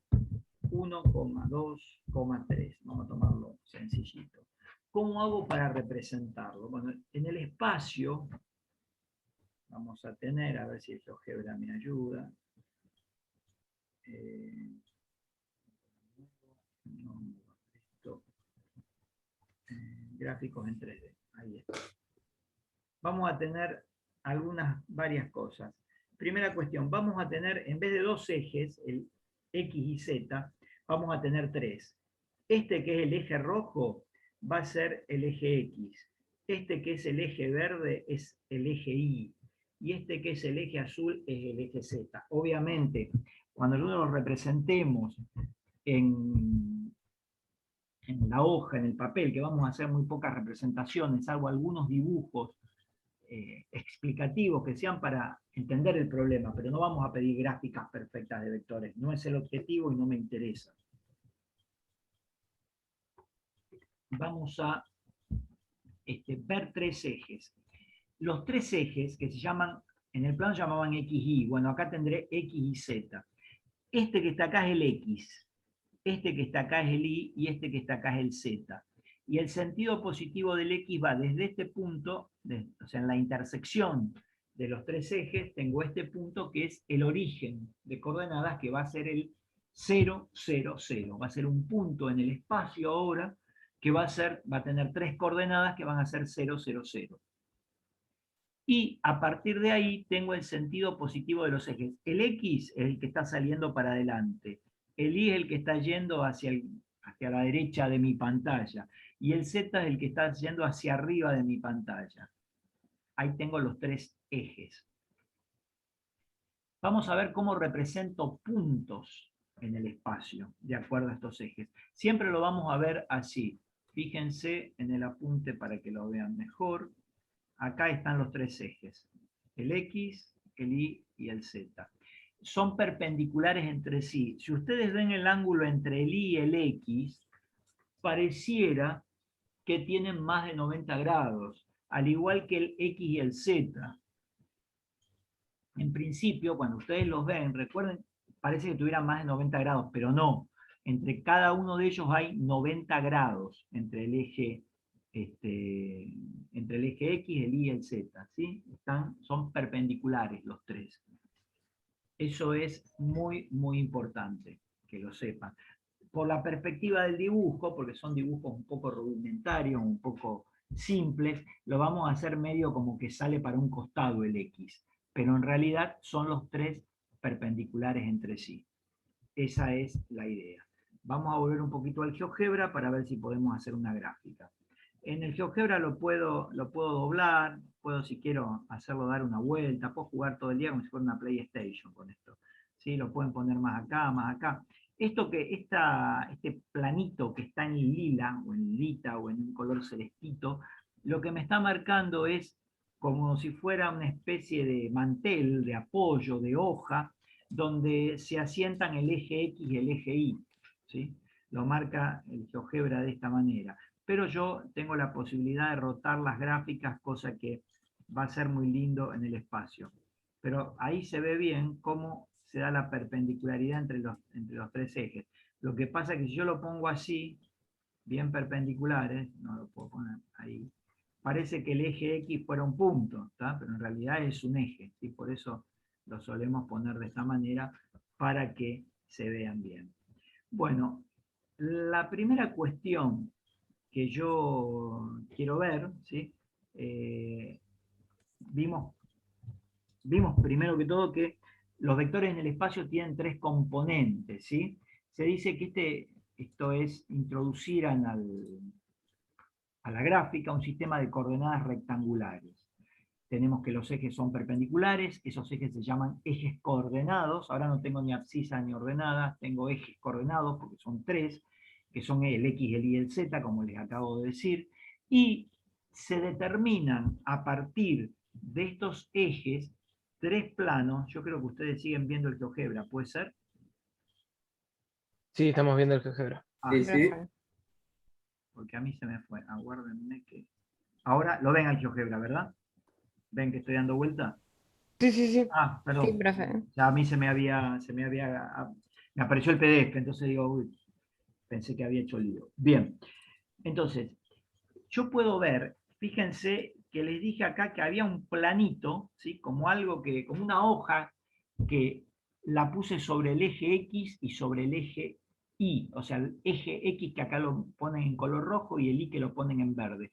1, 2, 3. Vamos a tomarlo sencillito. ¿Cómo hago para representarlo? Bueno, en el espacio vamos a tener, a ver si el GeoGebra me ayuda. Gráficos en 3D. Ahí está. Vamos a tener varias cosas. Primera cuestión, vamos a tener, en vez de 2 ejes, el X y Z, vamos a tener 3. Este que es el eje rojo va a ser el eje X. Este que es el eje verde es el eje Y. Y este que es el eje azul es el eje Z. Obviamente, cuando nosotros lo representemos en la hoja, en el papel, que vamos a hacer muy pocas representaciones, salvo algunos dibujos explicativos que sean para entender el problema, pero no vamos a pedir gráficas perfectas de vectores. No es el objetivo y no me interesa. Vamos a ver 3 ejes. Los 3 ejes que se llaman, en el plano llamaban X, Y, bueno, acá tendré X y Z. Este que está acá es el X, este que está acá es el Y y este que está acá es el Z. Y el sentido positivo del X va desde este punto, o sea, en la intersección de los 3 ejes, tengo este punto que es el origen de coordenadas, que va a ser el 0, 0, 0. Va a ser un punto en el espacio ahora que va a tener 3 coordenadas que van a ser 0, 0, 0. Y a partir de ahí tengo el sentido positivo de los ejes. El X es el que está saliendo para adelante. El Y es el que está yendo hacia la derecha de mi pantalla. Y el Z es el que está yendo hacia arriba de mi pantalla. Ahí tengo los 3 ejes. Vamos a ver cómo represento puntos en el espacio, de acuerdo a estos ejes. Siempre lo vamos a ver así. Fíjense en el apunte para que lo vean mejor. Acá están los 3 ejes. El X, el Y y el Z. Son perpendiculares entre sí. Si ustedes ven el ángulo entre el Y y el X, pareciera que tienen más de 90 grados, al igual que el X y el Z. En principio, cuando ustedes los ven, recuerden, parece que tuvieran más de 90 grados, pero no. Entre cada uno de ellos hay 90 grados entre el eje X, el Y y el Z, ¿sí? Son perpendiculares los 3. Eso es muy, muy importante que lo sepan. Por la perspectiva del dibujo, porque son dibujos un poco rudimentarios, un poco simples, lo vamos a hacer medio como que sale para un costado el X, pero en realidad son los 3 perpendiculares entre sí. Esa es la idea. Vamos a volver un poquito al GeoGebra para ver si podemos hacer una gráfica. En el GeoGebra lo puedo doblar, puedo, si quiero, hacerlo dar una vuelta, puedo jugar todo el día como si fuera una PlayStation con esto. ¿Sí? Lo pueden poner más acá, más acá. Este planito que está en lila, o en lilita, o en un color celestito, lo que me está marcando es como si fuera una especie de mantel, de apoyo, de hoja, donde se asientan el eje X y el eje Y. ¿Sí? Lo marca el GeoGebra de esta manera. Pero yo tengo la posibilidad de rotar las gráficas, cosa que va a ser muy lindo en el espacio. Pero ahí se ve bien cómo se da la perpendicularidad entre los 3 ejes. Lo que pasa es que si yo lo pongo así, bien perpendiculares, no lo puedo poner ahí, parece que el eje X fuera un punto, ¿tá? Pero en realidad es un eje, ¿sí? Por eso lo solemos poner de esta manera, para que se vean bien. Bueno, la primera cuestión que yo quiero ver, ¿sí? Vimos primero que todo que los vectores en el espacio tienen tres componentes, ¿sí? Se dice que esto es introducir a la gráfica un sistema de coordenadas rectangulares. Tenemos que los ejes son perpendiculares, esos ejes se llaman ejes coordenados. Ahora no tengo ni abscisas ni ordenadas, tengo ejes coordenados porque son tres, que son el X, el Y y el Z, como les acabo de decir, y se determinan a partir de estos ejes tres planos. Yo creo que ustedes siguen viendo el GeoGebra, ¿puede ser? Sí, estamos viendo el GeoGebra. Ah, Sí, sí. porque a mí se me fue. Aguárdenme que... Ahora lo ven al GeoGebra, ¿verdad? ¿Ven que estoy dando vuelta? Sí, sí, sí. Ah, perdón. Sí, profe. Ya a mí me apareció el PDF, entonces digo, uy, pensé que había hecho lío. Bien, entonces, yo puedo ver, fíjense que les dije acá que había un planito, ¿sí? Como algo como una hoja que la puse sobre el eje X y sobre el eje Y, o sea, el eje X que acá lo ponen en color rojo y el Y que lo ponen en verde.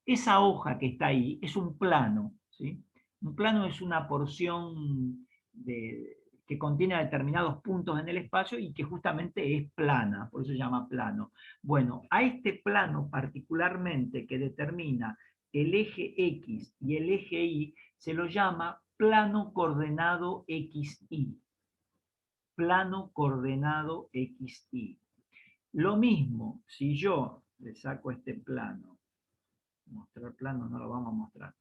Esa hoja que está ahí es un plano, ¿sí? Un plano es una porción que contiene determinados puntos en el espacio y que justamente es plana, por eso se llama plano. Bueno, a este plano particularmente que determina el eje X y el eje Y, se lo llama plano coordenado XY. Plano coordenado XY. Lo mismo, si yo le saco este plano, mostrar plano no lo vamos a mostrar.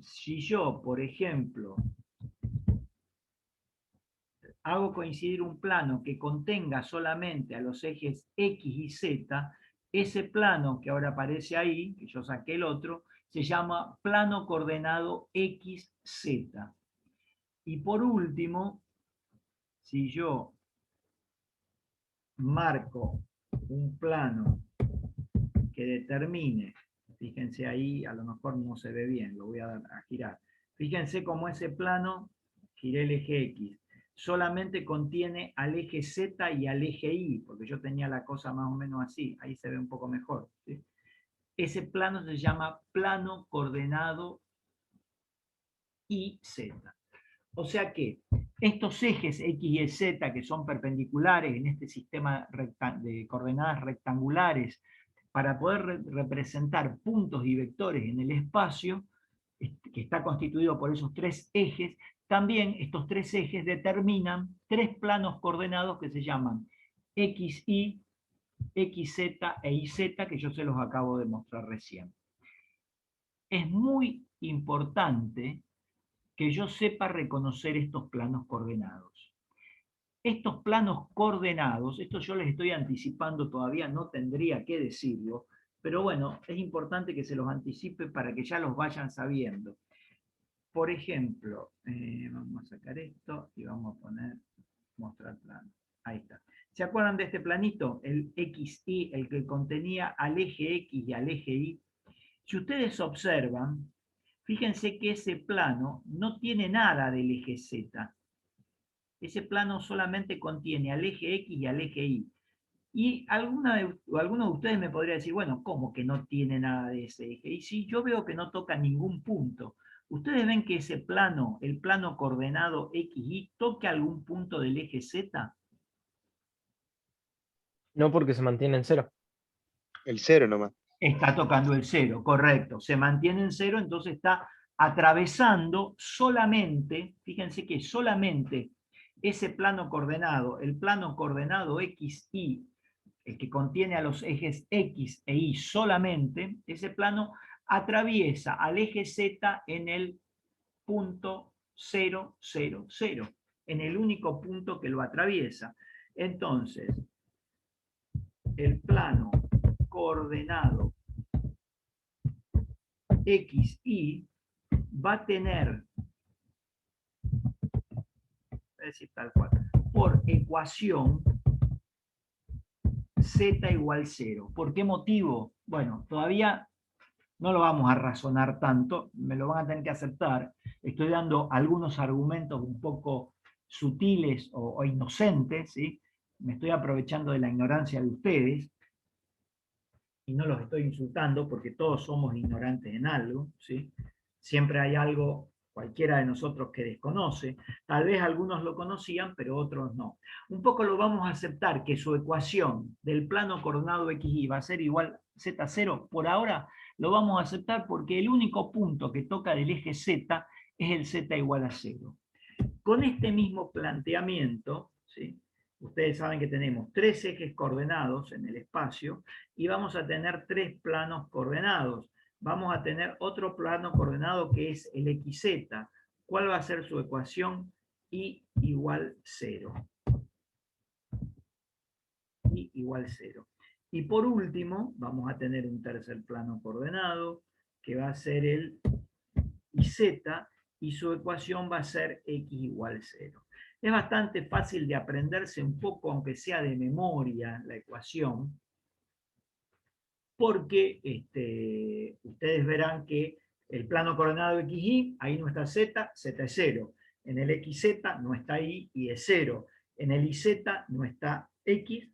Si yo, por ejemplo, hago coincidir un plano que contenga solamente a los ejes X y Z, ese plano que ahora aparece ahí, que yo saqué el otro, se llama plano coordenado XZ. Y por último, si yo marco un plano que determine, fíjense ahí, a lo mejor no se ve bien, lo voy a girar. Fíjense cómo ese plano, giré el eje X, solamente contiene al eje Z y al eje Y, porque yo tenía la cosa más o menos así, ahí se ve un poco mejor, ¿sí? Ese plano se llama plano coordenado YZ. O sea que estos ejes X y Z que son perpendiculares en este sistema de coordenadas rectangulares, para poder representar puntos y vectores en el espacio, que está constituido por esos tres ejes, también estos tres ejes determinan tres planos coordenados que se llaman XY, XZ e YZ, que yo se los acabo de mostrar recién. Es muy importante que yo sepa reconocer estos planos coordenados. Estos planos coordenados, esto yo les estoy anticipando, todavía no tendría que decirlo, pero bueno, es importante que se los anticipe para que ya los vayan sabiendo. Por ejemplo, vamos a sacar esto y vamos a poner, mostrar plano. Ahí está. ¿Se acuerdan de este planito? El XY, el que contenía al eje X y al eje Y. Si ustedes observan, fíjense que ese plano no tiene nada del eje Z. Ese plano solamente contiene al eje X y al eje Y. Y alguno de ustedes me podría decir, bueno, ¿cómo que no tiene nada de ese eje? Y si yo veo que no toca ningún punto, ¿ustedes ven que ese plano, el plano coordenado XY, toca algún punto del eje Z? No, porque se mantiene en cero. El cero nomás. Está tocando el cero, correcto. Se mantiene en cero, entonces está atravesando solamente, fíjense que solamente ese plano coordenado, el plano coordenado XY, el que contiene a los ejes X e Y solamente, ese plano atraviesa al eje Z en el punto 0, 0, 0, en el único punto que lo atraviesa. Entonces, el plano coordenado XY va a tener, voy a decir tal cual, por ecuación Z igual 0. ¿Por qué motivo? Bueno, todavía no lo vamos a razonar tanto, me lo van a tener que aceptar. Estoy dando algunos argumentos un poco sutiles o inocentes, ¿sí? me estoy aprovechando de la ignorancia de ustedes, y no los estoy insultando porque todos somos ignorantes en algo, ¿sí? Siempre hay algo, cualquiera de nosotros, que desconoce. Tal vez algunos lo conocían, pero otros no. Un poco lo vamos a aceptar, que su ecuación del plano coordenado XY va a ser igual a Z0. Por ahora lo vamos a aceptar porque el único punto que toca del eje Z es el Z igual a 0. Con este mismo planteamiento, ¿sí? Ustedes saben que tenemos 3 ejes coordenados en el espacio y vamos a tener 3 planos coordenados. Vamos a tener otro plano coordenado que es el XZ. ¿Cuál va a ser su ecuación? Y igual 0. Y igual 0. Y por último, vamos a tener un tercer plano coordenado que va a ser el YZ, y su ecuación va a ser X igual 0. Es bastante fácil de aprenderse un poco, aunque sea de memoria, la ecuación, porque ustedes verán que el plano coordenado XY, ahí no está Z, Z es 0. En el XZ no está Y, Y es 0. En el YZ no está X,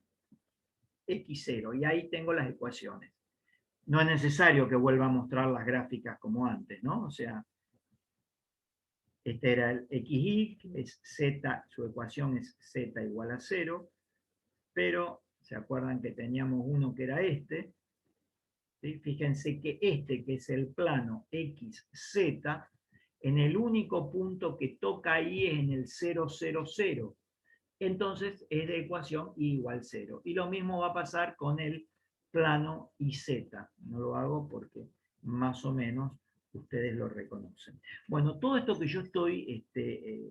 X0. Y ahí tengo las ecuaciones. No es necesario que vuelva a mostrar las gráficas como antes, ¿no? O sea, este era el XY, que es Z, su ecuación es Z igual a 0, pero se acuerdan que teníamos uno que era este, ¿sí? Fíjense que este, que es el plano XZ, en el único punto que toca ahí es en el 0, 0, 0. Entonces es de ecuación Y igual 0. Y lo mismo va a pasar con el plano YZ. No lo hago porque más o menos ustedes lo reconocen. Bueno, todo esto que yo estoy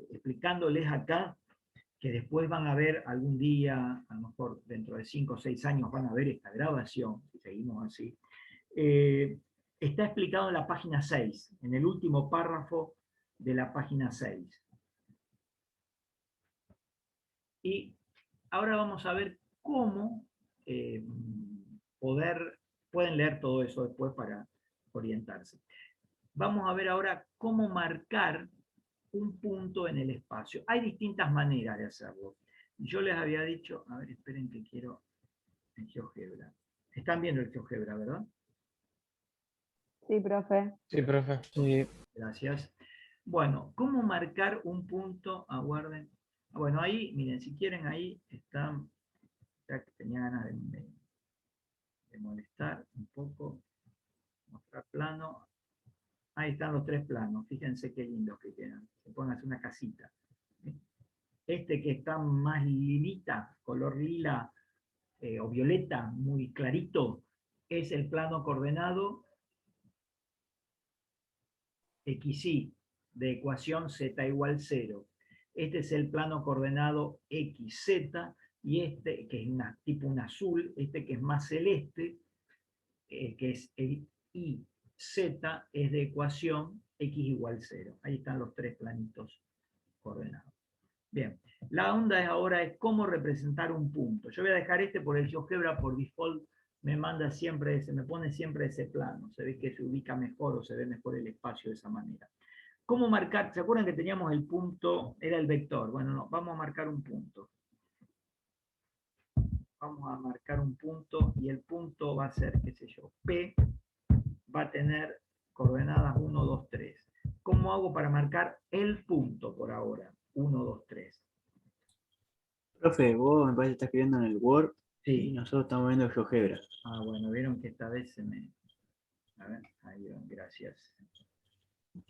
explicándoles acá, que después van a ver algún día, a lo mejor dentro de 5 o 6 años van a ver esta grabación, si seguimos así, está explicado en la página 6, en el último párrafo de la página 6. Y ahora vamos a ver cómo pueden leer todo eso después para orientarse. Vamos a ver ahora cómo marcar un punto en el espacio. Hay distintas maneras de hacerlo. Yo les había dicho, a ver, esperen que quiero el GeoGebra. Están viendo el GeoGebra, ¿verdad? Sí, profe. Sí, profe. Sí. Gracias. Bueno, ¿cómo marcar un punto? Aguarden. Bueno, ahí, miren, si quieren, ahí están, ya que tenía ganas de molestar un poco, mostrar plano. Ahí están los 3 planos, fíjense qué lindos que quedan. Se pueden hacer una casita. Este que está más lilita, color lila o violeta, muy clarito, es el plano coordenado XY, de ecuación Z igual 0. Este es el plano coordenado XZ, y este, que es tipo un azul, este que es más celeste, que es el YZ, es de ecuación X igual 0. Ahí están los 3 planitos coordenados. Bien, la onda ahora es cómo representar un punto. Yo voy a dejar este por el GeoGebra, por default me manda siempre ese, me pone siempre ese plano. Se ve que se ubica mejor o se ve mejor el espacio de esa manera. ¿Cómo marcar? ¿Se acuerdan que teníamos el punto? Era el vector. Bueno, no, vamos a marcar un punto. Vamos a marcar un punto y el punto va a ser, qué sé yo, P va a tener coordenadas 1, 2, 3. ¿Cómo hago para marcar el punto por ahora? 1, 2, 3. Profe, vos me parece que estás escribiendo en el Word y Sí. nosotros estamos viendo el GeoGebra. Ah, bueno, vieron que esta vez se me... A ver, ahí va, gracias.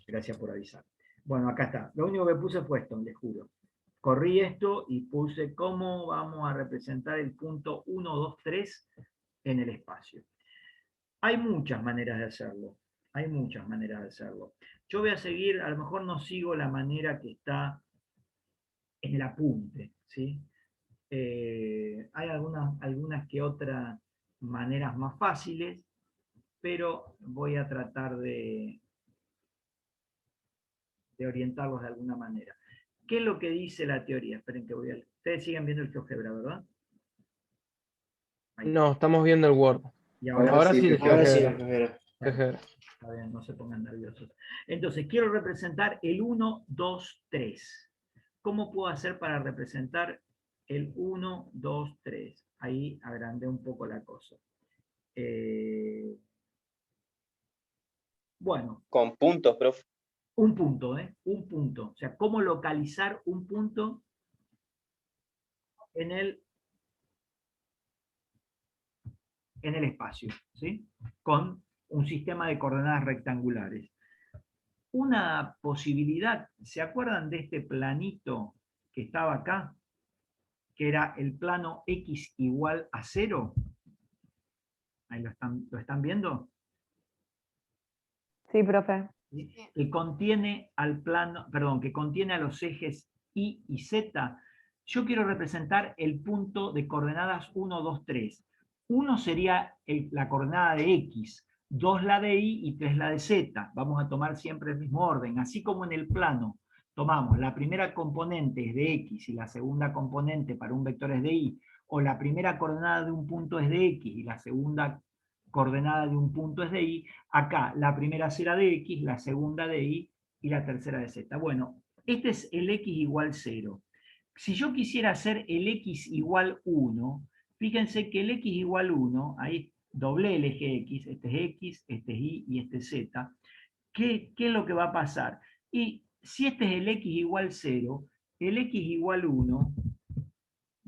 Gracias por avisar. Bueno, acá está. Lo único que puse fue esto, les juro. Corrí esto y puse cómo vamos a representar el punto 1, 2, 3 en el espacio. Hay muchas maneras de hacerlo. Hay muchas maneras de hacerlo. Yo voy a seguir, a lo mejor no sigo la manera que está en el apunte, ¿sí? Hay algunas que otras maneras más fáciles, pero voy a tratar de orientarlos de alguna manera. ¿Qué es lo que dice la teoría? Esperen que voy a... Ustedes siguen viendo el GeoGebra, ¿verdad? Ahí. No, estamos viendo el Word. Y Ahora sí el Ahora sí, el GeoGebra. GeoGebra. GeoGebra. Está bien, no se pongan nerviosos. Entonces, quiero representar el 1, 2, 3. ¿Cómo puedo hacer para representar el 1, 2, 3. Ahí agrandé un poco la cosa. Bueno, Con puntos, profe. un punto, ¿eh? Un punto. O sea, cómo localizar un punto en el espacio, ¿sí? Con un sistema de coordenadas rectangulares. Una posibilidad, ¿se acuerdan de este planito que estaba acá? Que era el plano x igual a 0. Ahí lo están viendo. Sí, profe. ¿Sí? Que contiene al plano, perdón, que contiene a los ejes y z. Yo quiero representar el punto de coordenadas 1, 2, 3. 1 sería la coordenada de x, 2 la de y y 3 la de z. Vamos a tomar siempre el mismo orden. Así como en el plano tomamos la primera componente es de x y la segunda componente para un vector es de y, o la primera coordenada de un punto es de x y la segunda coordenada de un punto es de y, acá la primera será de x, la segunda de y y la tercera de z. Bueno, este es el x igual 0. Si yo quisiera hacer el x igual 1, fíjense que el x igual 1, ahí doblé el eje x, este es x, este es y y este es z. ¿Qué es lo que va a pasar? Y si este es el x igual 0, el x igual 1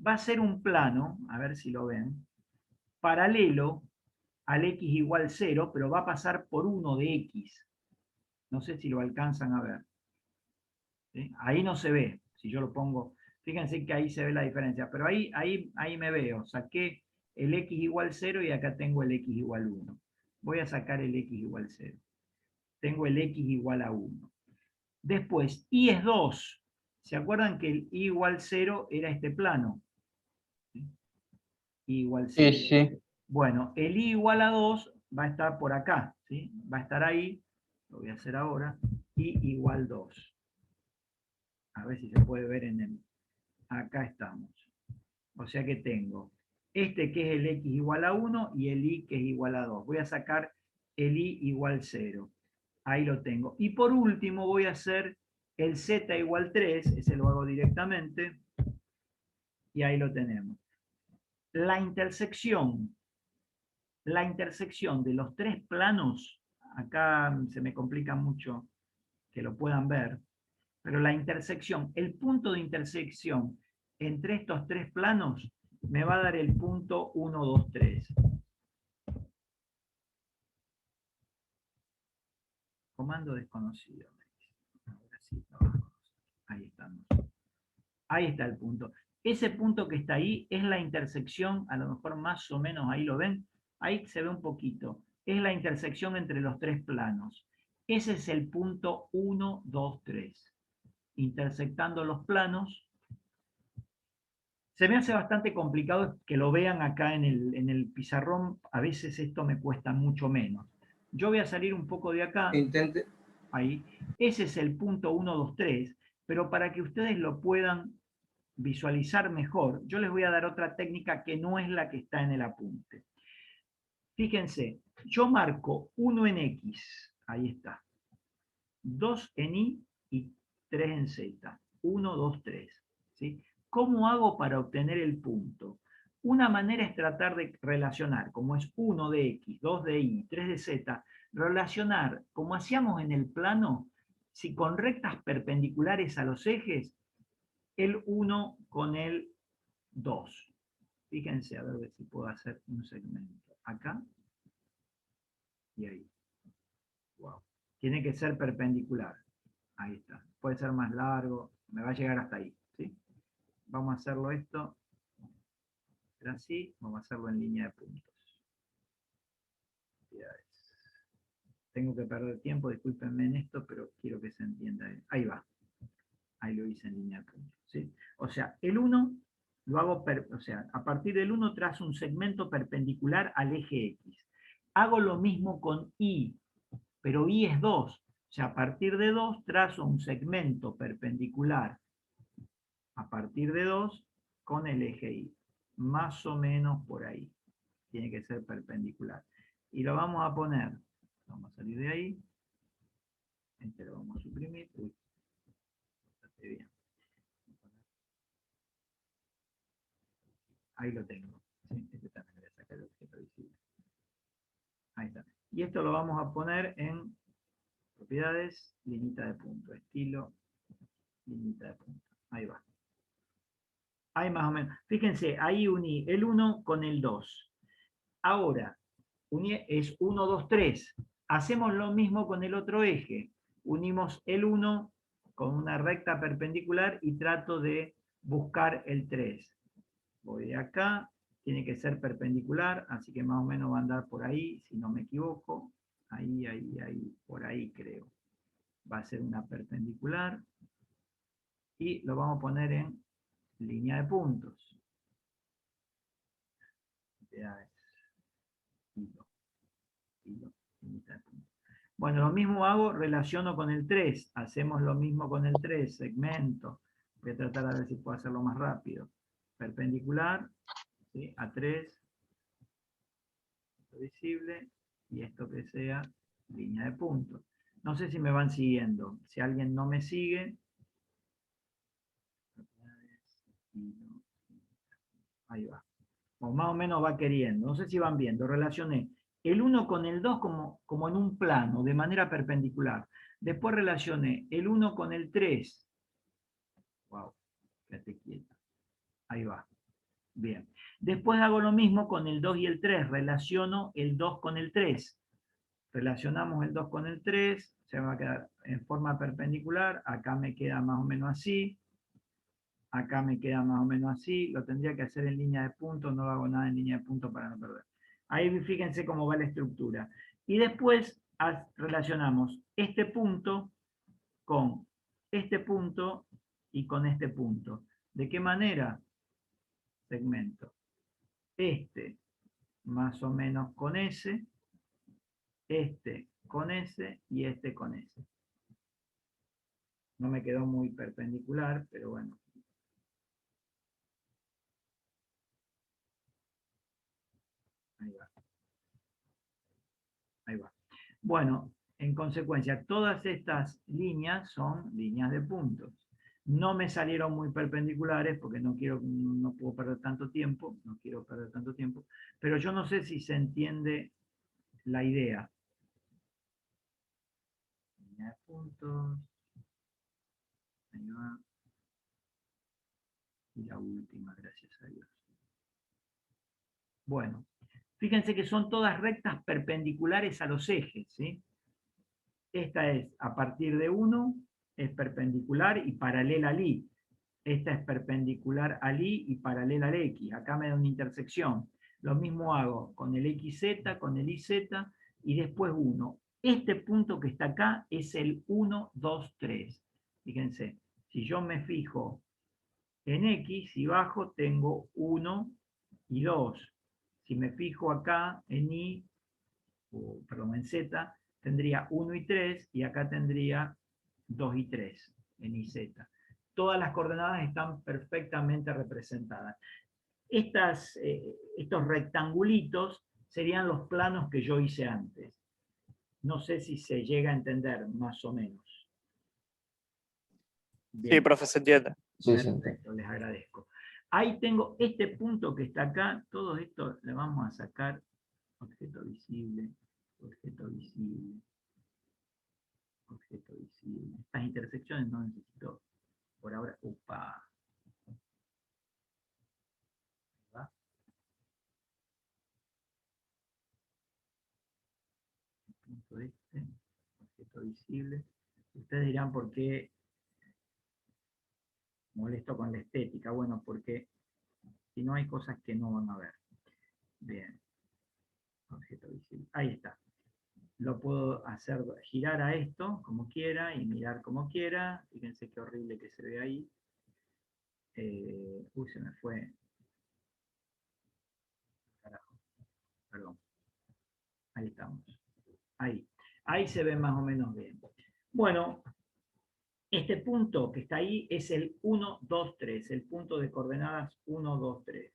va a ser un plano, a ver si lo ven, paralelo al x igual 0, pero va a pasar por 1 de x. No sé si lo alcanzan a ver. ¿Sí? Ahí no se ve, si yo lo pongo, fíjense que ahí se ve la diferencia, pero ahí me veo, saqué el x igual 0 y acá tengo el x igual 1. Voy a sacar el x igual 0. Tengo el x igual a 1. Después, y es 2. ¿Se acuerdan que el y igual 0 era este plano? ¿Sí? Y igual 0. Sí, sí. Bueno, el i igual a 2 va a estar por acá, ¿sí? Va a estar ahí, lo voy a hacer ahora, i igual 2. A ver si se puede ver en el... Acá estamos. O sea que tengo este que es el x igual a 1 y el y que es igual a 2. Voy a sacar el y igual 0. Ahí lo tengo. Y por último voy a hacer el z igual 3, ese lo hago directamente, y ahí lo tenemos. La intersección de los tres planos, acá se me complica mucho que lo puedan ver, pero la intersección, el punto de intersección entre estos tres planos me va a dar el punto 1, 2, 3. Comando desconocido. Ahora sí, ahí estamos. Ahí está el punto. Ese punto que está ahí es la intersección, a lo mejor más o menos ahí lo ven, ahí se ve un poquito. Es la intersección entre los tres planos. Ese es el punto 1, 2, 3. Intersectando los planos. Se me hace bastante complicado que lo vean acá en el pizarrón. A veces esto me cuesta mucho menos. Yo voy a salir un poco de acá. Intente. Ahí. Ese es el punto 1, 2, 3. Pero para que ustedes lo puedan visualizar mejor, yo les voy a dar otra técnica que no es la que está en el apunte. Fíjense, yo marco 1 en X, ahí está, 2 en Y 3 en Z, 1, 2, 3. ¿Sí? ¿Cómo hago para obtener el punto? Una manera es tratar de relacionar, como es 1 de X, 2 de Y, 3 de Z, relacionar, como hacíamos en el plano, si con rectas perpendiculares a los ejes, el 1 con el 2. Fíjense a ver si puedo hacer un segmento. Acá y ahí. Wow. Tiene que ser perpendicular. Ahí está. Puede ser más largo. Me va a llegar hasta ahí. ¿Sí? Vamos a hacerlo esto. Así. Vamos a hacerlo en línea de puntos. Tengo que perder tiempo. Discúlpenme en esto, pero quiero que se entienda. Ahí va. Ahí lo hice en línea de puntos. ¿Sí? O sea, el 1 lo hago, o sea, a partir del 1 trazo un segmento perpendicular al eje X. Hago lo mismo con Y, pero Y es 2. O sea, a partir de 2 trazo un segmento perpendicular a partir de 2 con el eje Y. Más o menos por ahí. Tiene que ser perpendicular. Y lo vamos a poner. Vamos a salir de ahí. Este lo vamos a suprimir. Uy, bien. Ahí lo tengo. ¿Sí? Este también voy a sacar el objeto visible. Ahí está. Y esto lo vamos a poner en propiedades, liñita de punto, estilo, liñita de punto. Ahí va. Ahí más o menos. Fíjense, ahí uní el 1 con el 2. Ahora, es 1, 2, 3. Hacemos lo mismo con el otro eje. Unimos el 1 con una recta perpendicular y trato de buscar el 3. Voy de acá, tiene que ser perpendicular, así que más o menos va a andar por ahí, si no me equivoco. Ahí, por ahí creo. Va a ser una perpendicular. Y lo vamos a poner en línea de puntos. Bueno, lo mismo hago, relaciono con el 3. Hacemos lo mismo con el 3, segmento. Voy a tratar de ver si puedo hacerlo más rápido. Perpendicular, ¿sí? A 3. Visible. Y esto que sea línea de puntos. No sé si me van siguiendo. Si alguien no me sigue. Ahí va. O más o menos va queriendo. No sé si van viendo. Relacioné el 1 con el 2 como en un plano, de manera perpendicular. Después relacioné el 1 con el 3. Wow, quédate quieto. Ahí va. Bien. Después hago lo mismo con el 2 y el 3. Relaciono el 2 con el 3. Relacionamos el 2 con el 3. Se va a quedar en forma perpendicular. Acá me queda más o menos así. Acá me queda más o menos así. Lo tendría que hacer en línea de punto. No hago nada en línea de punto para no perder. Ahí fíjense cómo va la estructura. Y después relacionamos este punto con este punto y con este punto. ¿De qué manera? Segmento. Este más o menos con ese, este con ese y este con ese. No me quedó muy perpendicular, pero bueno. Ahí va. Ahí va. Bueno, en consecuencia, todas estas líneas son líneas de puntos. No me salieron muy perpendiculares porque no puedo perder tanto tiempo, no quiero perder tanto tiempo, pero yo no sé si se entiende la idea. Línea de puntos. Ahí va. Y la última, gracias a Dios. Bueno, fíjense que son todas rectas perpendiculares a los ejes, ¿sí? Esta es a partir de 1, es perpendicular y paralela al Y. Esta es perpendicular al Y y paralela al X. Acá me da una intersección. Lo mismo hago con el XZ, con el YZ y después 1. Este punto que está acá es el 1, 2, 3. Fíjense, si yo me fijo en X y bajo tengo 1 y 2. Si me fijo acá en Y, perdón, en Z, tendría 1 y 3 y acá tendría 2 y 3 en IZ. Todas las coordenadas están perfectamente representadas. Estos rectangulitos serían los planos que yo hice antes. No sé si se llega a entender más o menos. Bien. Sí, profe, se entiende. Sí, Perfecto, les agradezco. Ahí tengo este punto que está acá. Todo esto le vamos a sacar objeto visible, objeto visible, objeto visible. Estas intersecciones no necesito por ahora. Upa. ¿Va? El punto este, objeto visible. Ustedes dirán por qué molesto con la estética. Bueno, porque si no hay cosas que no van a ver. Bien. Objeto visible. Ahí está. Lo puedo hacer girar a esto como quiera y mirar como quiera. Fíjense qué horrible que se ve ahí. Uy, se me fue. Carajo. Perdón. Ahí estamos. Ahí. Ahí se ve más o menos bien. Bueno, este punto que está ahí es el 1, 2, 3. El punto de coordenadas 1, 2, 3.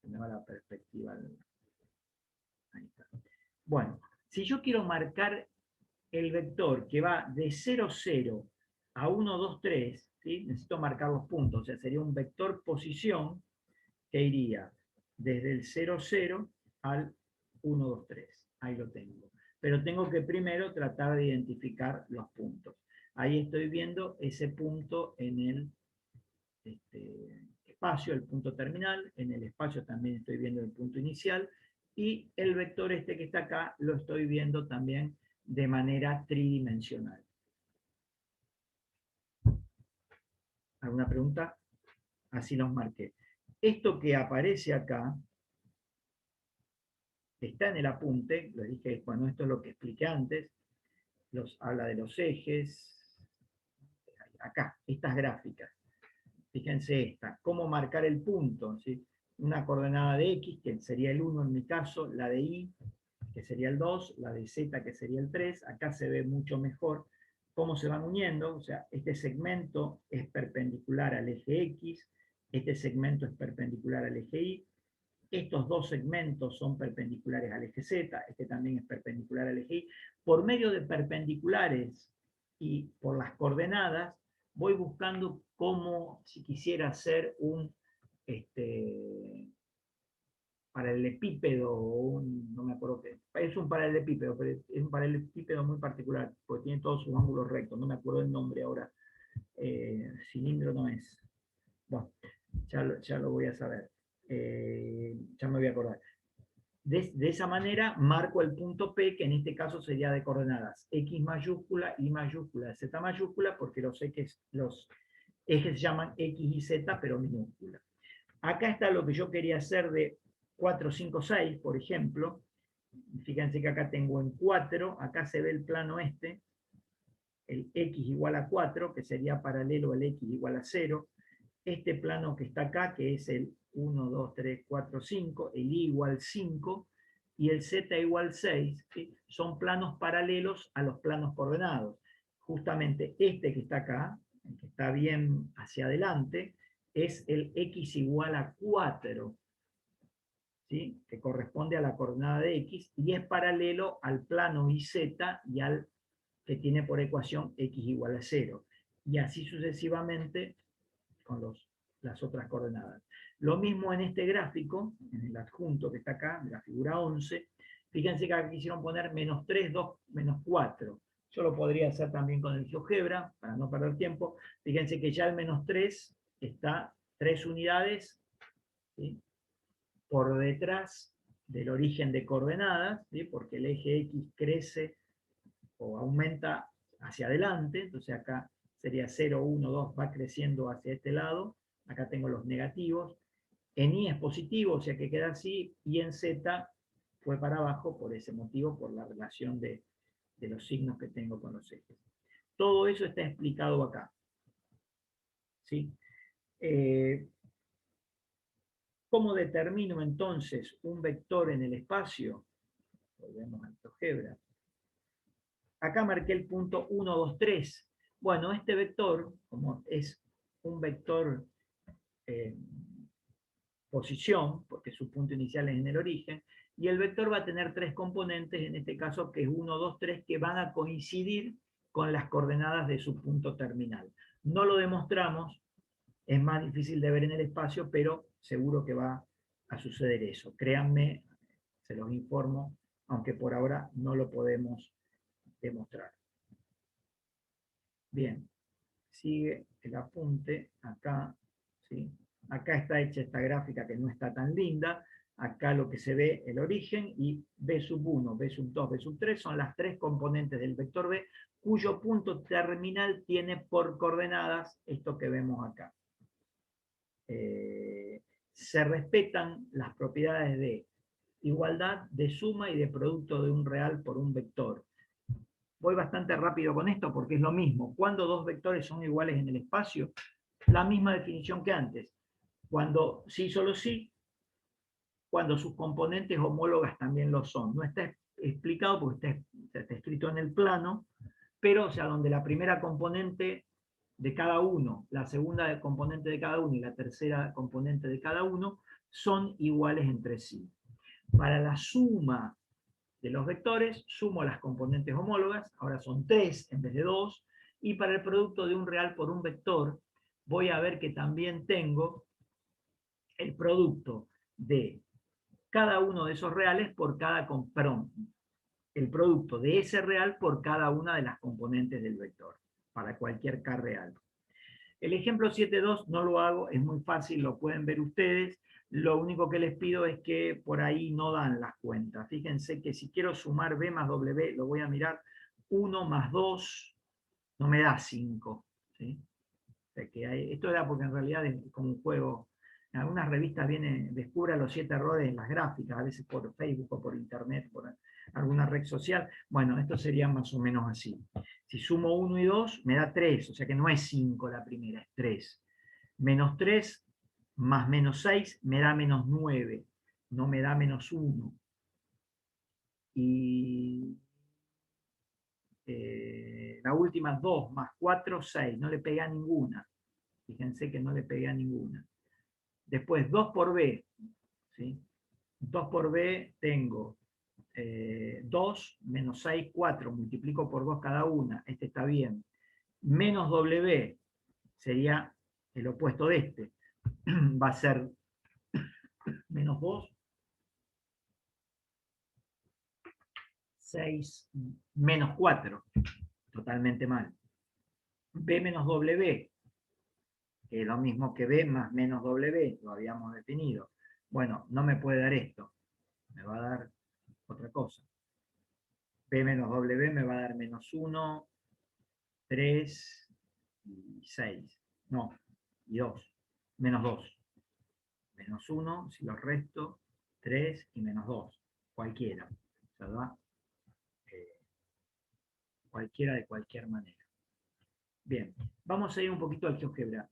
Se me va la perspectiva. Ahí está. Bueno, si yo quiero marcar el vector que va de 0, 0 a 1, 2, 3, ¿sí? Necesito marcar los puntos, o sea, sería un vector posición que iría desde el 0, 0 al 1, 2, 3. Ahí lo tengo. Pero tengo que primero tratar de identificar los puntos. Ahí estoy viendo ese punto en el espacio, el punto terminal. En el espacio también estoy viendo el punto inicial. Y el vector este que está acá lo estoy viendo también de manera tridimensional. ¿Alguna pregunta? Así los marqué. Esto que aparece acá está en el apunte, lo dije, bueno, esto es lo que expliqué antes, habla de los ejes, acá, estas gráficas. Fíjense esta, cómo marcar el punto, ¿sí? Una coordenada de X, que sería el 1 en mi caso, la de Y, que sería el 2, la de Z, que sería el 3, acá se ve mucho mejor cómo se van uniendo, o sea, este segmento es perpendicular al eje X, este segmento es perpendicular al eje Y, estos dos segmentos son perpendiculares al eje Z, este también es perpendicular al eje Y. Por medio de perpendiculares y por las coordenadas, voy buscando cómo, si quisiera hacer un paralelepípedo, no me acuerdo qué, es un paralelepípedo, pero es un paralelepípedo muy particular, porque tiene todos sus ángulos rectos, no me acuerdo el nombre ahora, cilindro no es, bueno, ya lo voy a saber, ya me voy a acordar. De esa manera marco el punto P, que en este caso sería de coordenadas X mayúscula, Y mayúscula, Z mayúscula, porque los ejes se llaman X y Z, pero minúscula. Acá está lo que yo quería hacer de 4, 5, 6, por ejemplo. Fíjense que acá tengo en 4, acá se ve el plano este, el X igual a 4, que sería paralelo al X igual a 0. Este plano que está acá, que es el 1, 2, 3, 4, 5, el Y igual 5, y el Z igual 6, ¿sí? Son planos paralelos a los planos coordenados. Justamente este que está acá, el que está bien hacia adelante, es el X igual a 4, ¿sí? Que corresponde a la coordenada de X, y es paralelo al plano YZ y al que tiene por ecuación X igual a 0. Y así sucesivamente con las otras coordenadas. Lo mismo en este gráfico, en el adjunto que está acá, en la figura 11, fíjense que acá quisieron poner menos 3, 2, menos 4. Yo lo podría hacer también con el GeoGebra, para no perder tiempo. Fíjense que ya el menos 3 está 3 unidades, ¿sí? Por detrás del origen de coordenadas, ¿sí? Porque el eje X crece o aumenta hacia adelante, entonces acá sería 0, 1, 2, va creciendo hacia este lado, acá tengo los negativos, en Y es positivo, o sea que queda así, y en Z fue para abajo por ese motivo, por la relación de los signos que tengo con los ejes. Todo eso está explicado acá. ¿Sí? ¿Cómo determino entonces un vector en el espacio? Volvemos al GeoGebra. Acá marqué el punto 1, 2, 3. Bueno, este vector, como es un vector posición, porque su punto inicial es en el origen, y el vector va a tener 3 componentes, en este caso que es 1, 2, 3, que van a coincidir con las coordenadas de su punto terminal. No lo demostramos, es más difícil de ver en el espacio, pero seguro que va a suceder eso. Créanme, se los informo, aunque por ahora no lo podemos demostrar. Bien, sigue el apunte acá, ¿sí? Acá está hecha esta gráfica que no está tan linda, acá lo que se ve el origen, y B sub 1, B sub 2, B sub 3 son las 3 componentes del vector B, cuyo punto terminal tiene por coordenadas esto que vemos acá. Se respetan las propiedades de igualdad, de suma y de producto de un real por un vector. Voy bastante rápido con esto porque es lo mismo. Cuando dos vectores son iguales en el espacio, la misma definición que antes. Cuando sí, solo sí, cuando sus componentes homólogas también lo son. No está explicado porque está escrito en el plano, pero o sea, donde la primera componente de cada uno, la segunda componente de cada uno y la tercera componente de cada uno son iguales entre sí. Para la suma de los vectores, sumo las componentes homólogas, ahora son 3 en vez de 2, y para el producto de un real por un vector, voy a ver que también tengo el producto de cada uno de esos reales por cada, perdón, el producto de ese real por cada una de las componentes del vector, para cualquier K real. El ejemplo 7.2 no lo hago, es muy fácil, lo pueden ver ustedes. Lo único que les pido es que por ahí no dan las cuentas. Fíjense que si quiero sumar B más W, lo voy a mirar, 1 más 2 no me da 5. ¿Sí? O sea que esto era porque en realidad es como un juego. En algunas revistas viene, descubra los 7 errores en las gráficas, a veces por Facebook o por internet, por alguna red social. Bueno, esto sería más o menos así. Si sumo 1 y 2, me da 3, o sea que no es 5 la primera, es 3. Menos 3 más menos 6 me da menos 9, no me da menos 1. Y la última 2 más 4, 6, no le pegué a ninguna. Fíjense que no le pegué a ninguna. Después 2 por B, ¿sí? 2 por B tengo 2 menos 6, 4, multiplico por 2 cada una, este está bien. Menos W sería el opuesto de este, va a ser menos 2, 6, menos 4, totalmente mal. B menos W, que es lo mismo que B más menos W, lo habíamos definido. Bueno, no me puede dar esto, me va a dar otra cosa. B menos W me va a dar menos 1, 3 y 6. No, y 2. Menos 2. Menos 1, si lo resto, 3 y menos 2. Cualquiera. O sea, da cualquiera de cualquier manera. Bien, vamos a ir un poquito al GeoGebra.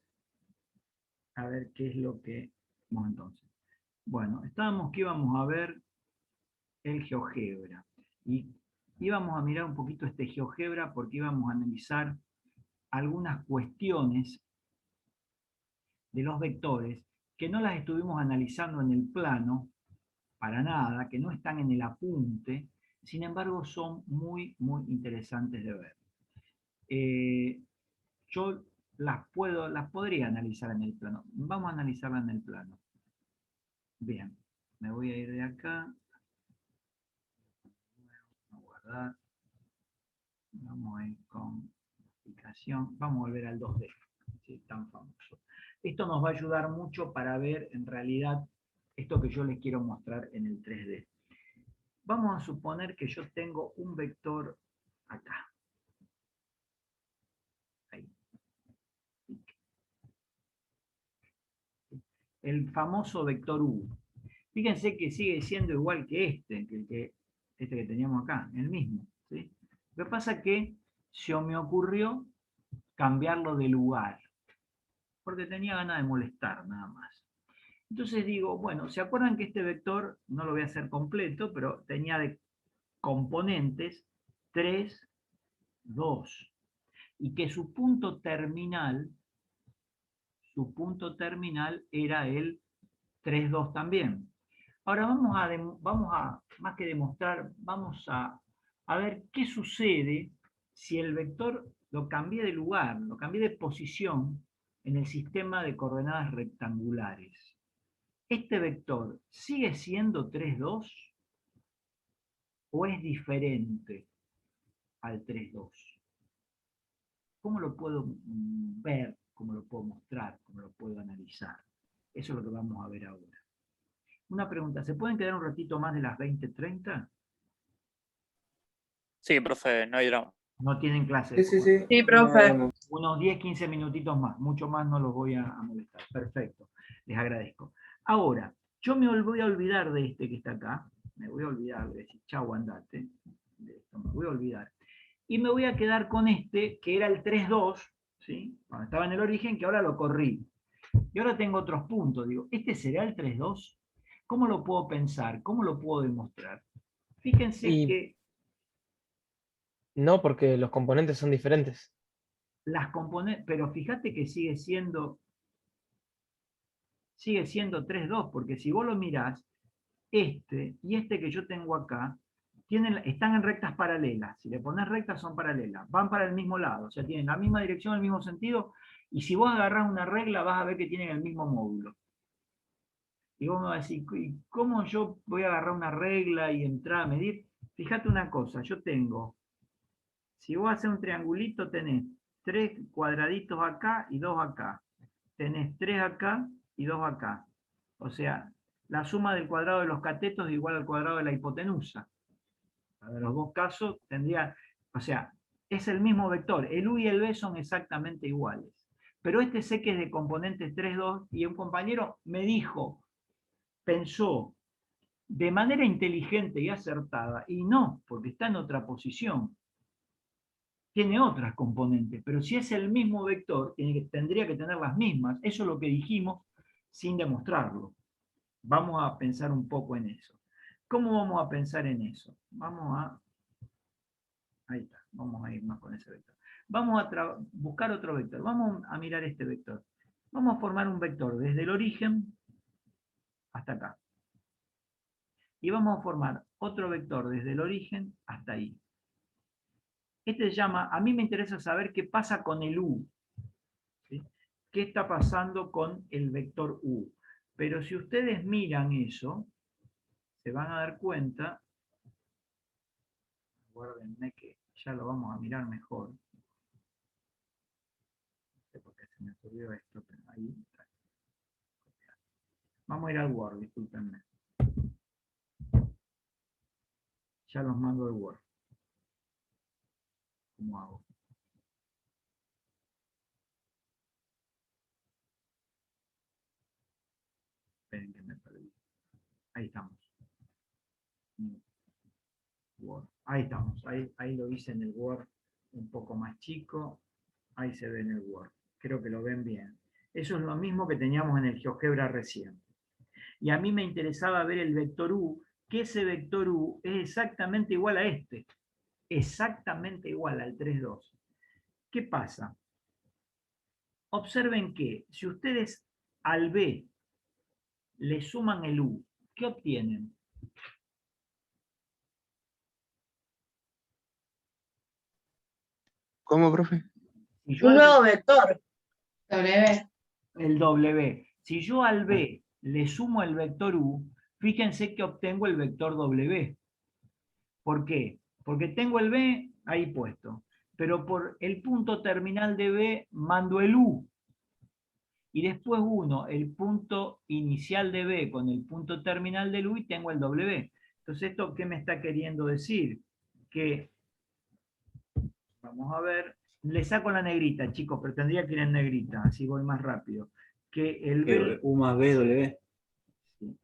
A ver qué es lo que vamos entonces. Bueno, estábamos que íbamos a ver el GeoGebra. Y íbamos a mirar un poquito este GeoGebra porque íbamos a analizar algunas cuestiones de los vectores que no las estuvimos analizando en el plano para nada, que no están en el apunte, sin embargo son muy, muy interesantes de ver. Yo las podría analizar en el plano. Vamos a analizarla en el plano. Bien, me voy a ir de acá. A guardar. Vamos a ir con aplicación. Vamos a volver al 2D. ¿Sí? Tan famoso. Esto nos va a ayudar mucho para ver en realidad esto que yo les quiero mostrar en el 3D. Vamos a suponer que yo tengo un vector acá. Ahí. El famoso vector U. Fíjense que sigue siendo igual que este que teníamos acá, el mismo. ¿Sí? Lo que pasa es que se me ocurrió cambiarlo de lugar, porque tenía ganas de molestar nada más. Entonces digo, bueno, ¿se acuerdan que este vector, no lo voy a hacer completo, pero tenía de componentes 3, 2, y que su punto terminal era el 3, 2 también. Ahora vamos a más que demostrar, vamos a ver qué sucede si el vector lo cambié de lugar, lo cambié de posición en el sistema de coordenadas rectangulares. ¿Este vector sigue siendo 3, 2 o es diferente al 3, 2? ¿Cómo lo puedo ver? ¿Cómo lo puedo mostrar? ¿Cómo lo puedo analizar? Eso es lo que vamos a ver ahora. Una pregunta, ¿se pueden quedar un ratito más de las 20:30? Sí, profe, no hay drama. No tienen clase. Sí, profe. Unos 10, 15 minutitos más, mucho más no los voy a molestar. Perfecto, les agradezco. Ahora, yo me voy a olvidar de este que está acá, me voy a olvidar de decir, chau, andate, de esto me voy a olvidar. Y me voy a quedar con este, que era el 3, 2, ¿sí? Cuando estaba en el origen, que ahora lo corrí. Y ahora tengo otros puntos, digo, ¿este será el 3, 2? ¿Cómo lo puedo pensar? ¿Cómo lo puedo demostrar? Fíjense que no, porque los componentes son diferentes. las componentes, pero fíjate que sigue siendo 3, 2, porque si vos lo mirás, este y este que yo tengo acá están en rectas paralelas. Si le pones rectas son paralelas, van para el mismo lado, o sea, tienen la misma dirección, el mismo sentido, y si vos agarrás una regla vas a ver que tienen el mismo módulo. Y vos me vas a decir, ¿y cómo yo voy a agarrar una regla y entrar a medir? Fíjate una cosa, yo tengo, si vos haces un triangulito tenés 3 cuadraditos acá y 2 acá. Tenés 3 acá y 2 acá. O sea, la suma del cuadrado de los catetos es igual al cuadrado de la hipotenusa. En los dos casos tendría, o sea, es el mismo vector. El u y el v son exactamente iguales. Pero este sé que es de componentes 3, 2, y un compañero me dijo, pensó, de manera inteligente y acertada, y no, porque está en otra posición. Tiene otras componentes, pero si es el mismo vector, tendría que tener las mismas. Eso es lo que dijimos sin demostrarlo. Vamos a pensar un poco en eso. ¿Cómo vamos a pensar en eso? Ahí está, vamos a ir más con ese vector. Vamos a buscar otro vector. Vamos a mirar este vector. Vamos a formar un vector desde el origen hasta acá. Y vamos a formar otro vector desde el origen hasta ahí. Este se llama, a mí me interesa saber qué pasa con el u. ¿Sí? ¿Qué está pasando con el vector u? Pero si ustedes miran eso, se van a dar cuenta, guárdenme que ya lo vamos a mirar mejor. No sé por qué se me ocurrió esto, pero ahí está. Vamos a ir al Word, discúlpenme. Ya los mando al Word. ¿Cómo hago? Esperen que me perdí. Ahí estamos. Word. Ahí estamos. Ahí lo hice en el Word un poco más chico. Ahí se ve en el Word. Creo que lo ven bien. Eso es lo mismo que teníamos en el GeoGebra recién. Y a mí me interesaba ver el vector u, que ese vector u es exactamente igual a este. Exactamente igual al 3, 2. ¿Qué pasa? Observen que si ustedes al b le suman el u, ¿qué obtienen? ¿Cómo, profe? Si yo Un al- nuevo vector. W. el w. Si yo al b le sumo el vector u, fíjense que obtengo el vector w. ¿Por qué? Porque tengo el b ahí puesto, pero por el punto terminal de b mando el u. Y después uno el punto inicial de b con el punto terminal del u y tengo el w. Entonces, ¿esto qué me está queriendo decir? Que, vamos a ver, le saco la negrita, chicos, pero tendría que ir en negrita, así voy más rápido. Que el b... U más B, W. Sí.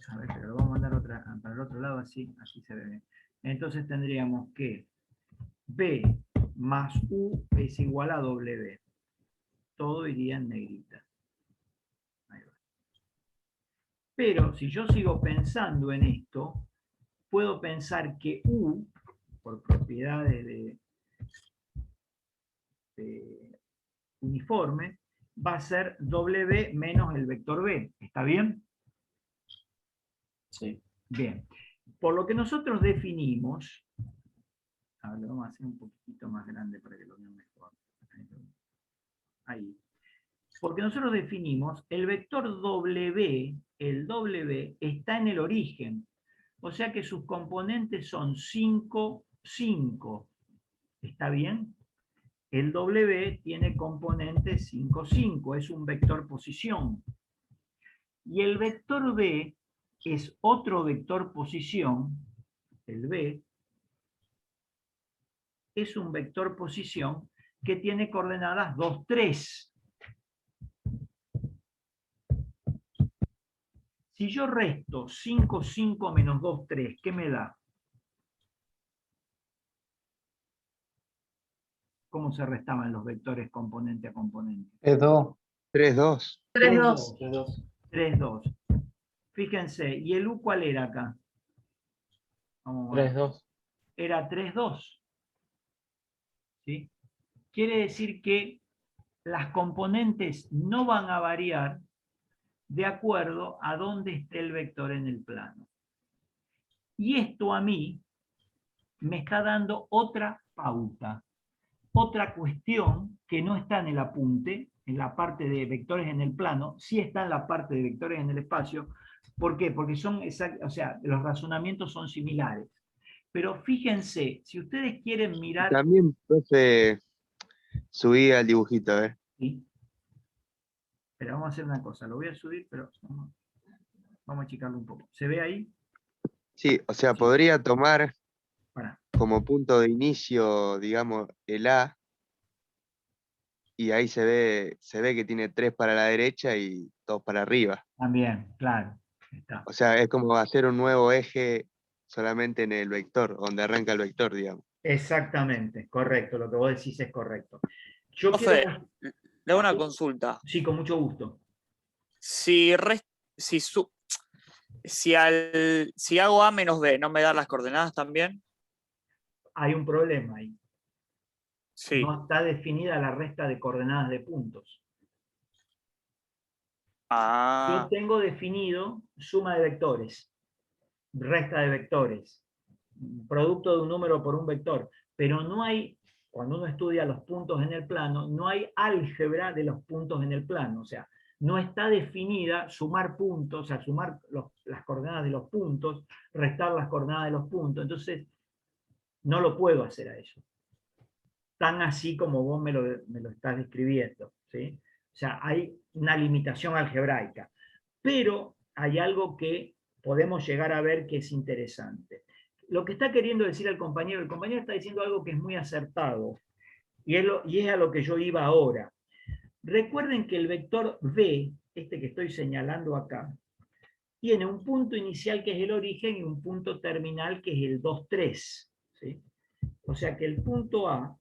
A ver, pero lo vamos a mandar para el otro lado, así se ve bien. Entonces tendríamos que b más u es igual a w. Todo iría en negrita. Ahí va. Pero si yo sigo pensando en esto, puedo pensar que u, por propiedades de uniforme, va a ser w menos el vector b. ¿Está bien? Sí. Bien. Por lo que nosotros definimos, a ver, lo vamos a hacer un poquito más grande para que lo vean mejor. Ahí. Porque nosotros definimos el vector w, el w está en el origen. O sea que sus componentes son 5, 5. ¿Está bien? El w tiene componentes 5, 5. Es un vector posición. Y el vector b es otro vector posición. El b es un vector posición que tiene coordenadas 2, 3. Si yo resto 5, 5 menos 2, 3, ¿qué me da? ¿Cómo se restaban los vectores componente a componente? Es 2. 3, 2. 3, 2. 3, 2. Fíjense, ¿y el u cuál era acá? Vamos a ver. 3, 2. Era 3, 2. ¿Sí? Quiere decir que las componentes no van a variar de acuerdo a dónde esté el vector en el plano. Y esto a mí me está dando otra pauta, otra cuestión que no está en el apunte, en la parte de vectores en el plano, sí está en la parte de vectores en el espacio. ¿Por qué? Porque son o sea, los razonamientos son similares. Pero fíjense, si ustedes quieren mirar... También, profe, subí al dibujito, a ver. ¿Sí? Pero vamos a hacer una cosa, lo voy a subir, pero vamos a achicarlo un poco. ¿Se ve ahí? Sí, o sea, Sí. podría tomar Pará. como punto de inicio, digamos, el A, y ahí se ve que tiene 3 para la derecha y 2 para arriba. También, claro. Está. O sea, es como hacer un nuevo eje solamente en el vector, donde arranca el vector, digamos. Exactamente, correcto, lo que vos decís es correcto. Yo Profe, quiero... le hago una consulta. Sí, con mucho gusto. Si, si hago A menos B, ¿no me da las coordenadas también? Hay un problema ahí. Sí. No está definida la resta de coordenadas de puntos. Yo Ah, tengo definido suma de vectores, resta de vectores, producto de un número por un vector, pero no hay, cuando uno estudia los puntos en el plano, no hay álgebra de los puntos en el plano, o sea, no está definida sumar puntos, o sea, sumar las coordenadas de los puntos, restar las coordenadas de los puntos, entonces no lo puedo hacer a eso. Tan así como vos me lo estás describiendo, ¿sí? O sea, hay una limitación algebraica, pero hay algo que podemos llegar a ver que es interesante. Lo que está queriendo decir el compañero está diciendo algo que es muy acertado, y es a lo que yo iba ahora. Recuerden que el vector v, este que estoy señalando acá, tiene un punto inicial que es el origen y un punto terminal que es el 2, 3. ¿Sí? O sea que el punto A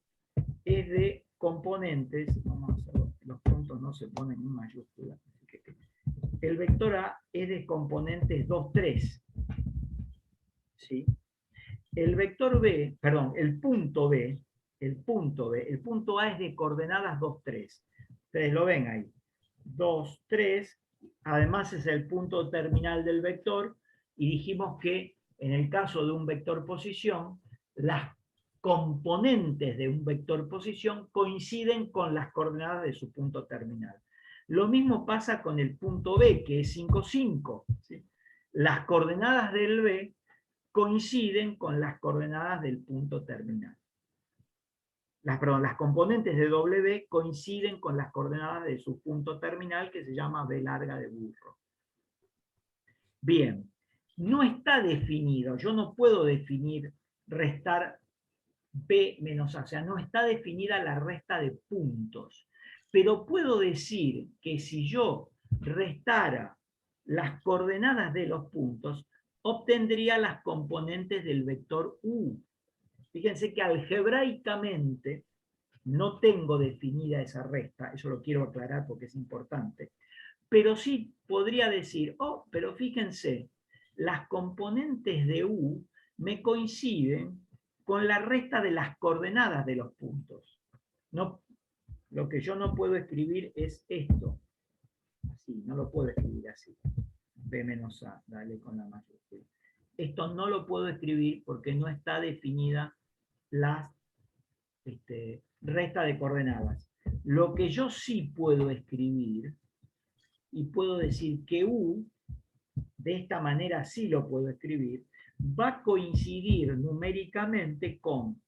es de componentes, vamos a hacerlo, los puntos no se ponen en mayúsculas, el vector A es de componentes 2, 3. ¿Sí? El vector B, perdón, el punto punto A es de coordenadas 2, 3. Ustedes lo ven ahí. 2, 3, además es el punto terminal del vector, y dijimos que en el caso de un vector posición, las componentes de un vector posición coinciden con las coordenadas de su punto terminal. Lo mismo pasa con el punto B, que es 5, 5. ¿Sí? Las coordenadas del B coinciden con las coordenadas del punto terminal. Las componentes de W coinciden con las coordenadas de su punto terminal, que se llama B larga de burro. Bien, no está definido, yo no puedo definir restar B menos A, o sea, no está definida la resta de puntos, pero puedo decir que si yo restara las coordenadas de los puntos, obtendría las componentes del vector U. Fíjense que algebraicamente no tengo definida esa resta, eso lo quiero aclarar porque es importante, pero sí podría decir, oh, pero fíjense, las componentes de U me coinciden con la resta de las coordenadas de los puntos. No, lo que yo no puedo escribir es esto, así, no lo puedo escribir así, B menos A, dale con la mayúscula. Esto no lo puedo escribir porque no está definida la resta de coordenadas. Lo que yo sí puedo escribir, y puedo decir que U, de esta manera sí lo puedo escribir, va a coincidir numéricamente con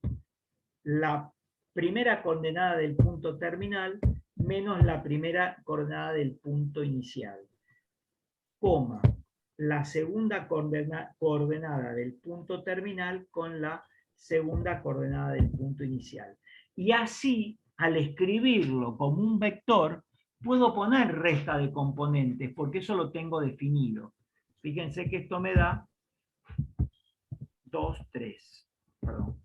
la primera coordenada del punto terminal menos la primera coordenada del punto inicial, coma, la segunda coordenada del punto terminal con la segunda coordenada del punto inicial. Y así, al escribirlo como un vector, puedo poner resta de componentes, porque eso lo tengo definido. Fíjense que esto me da 2, 3. Perdón,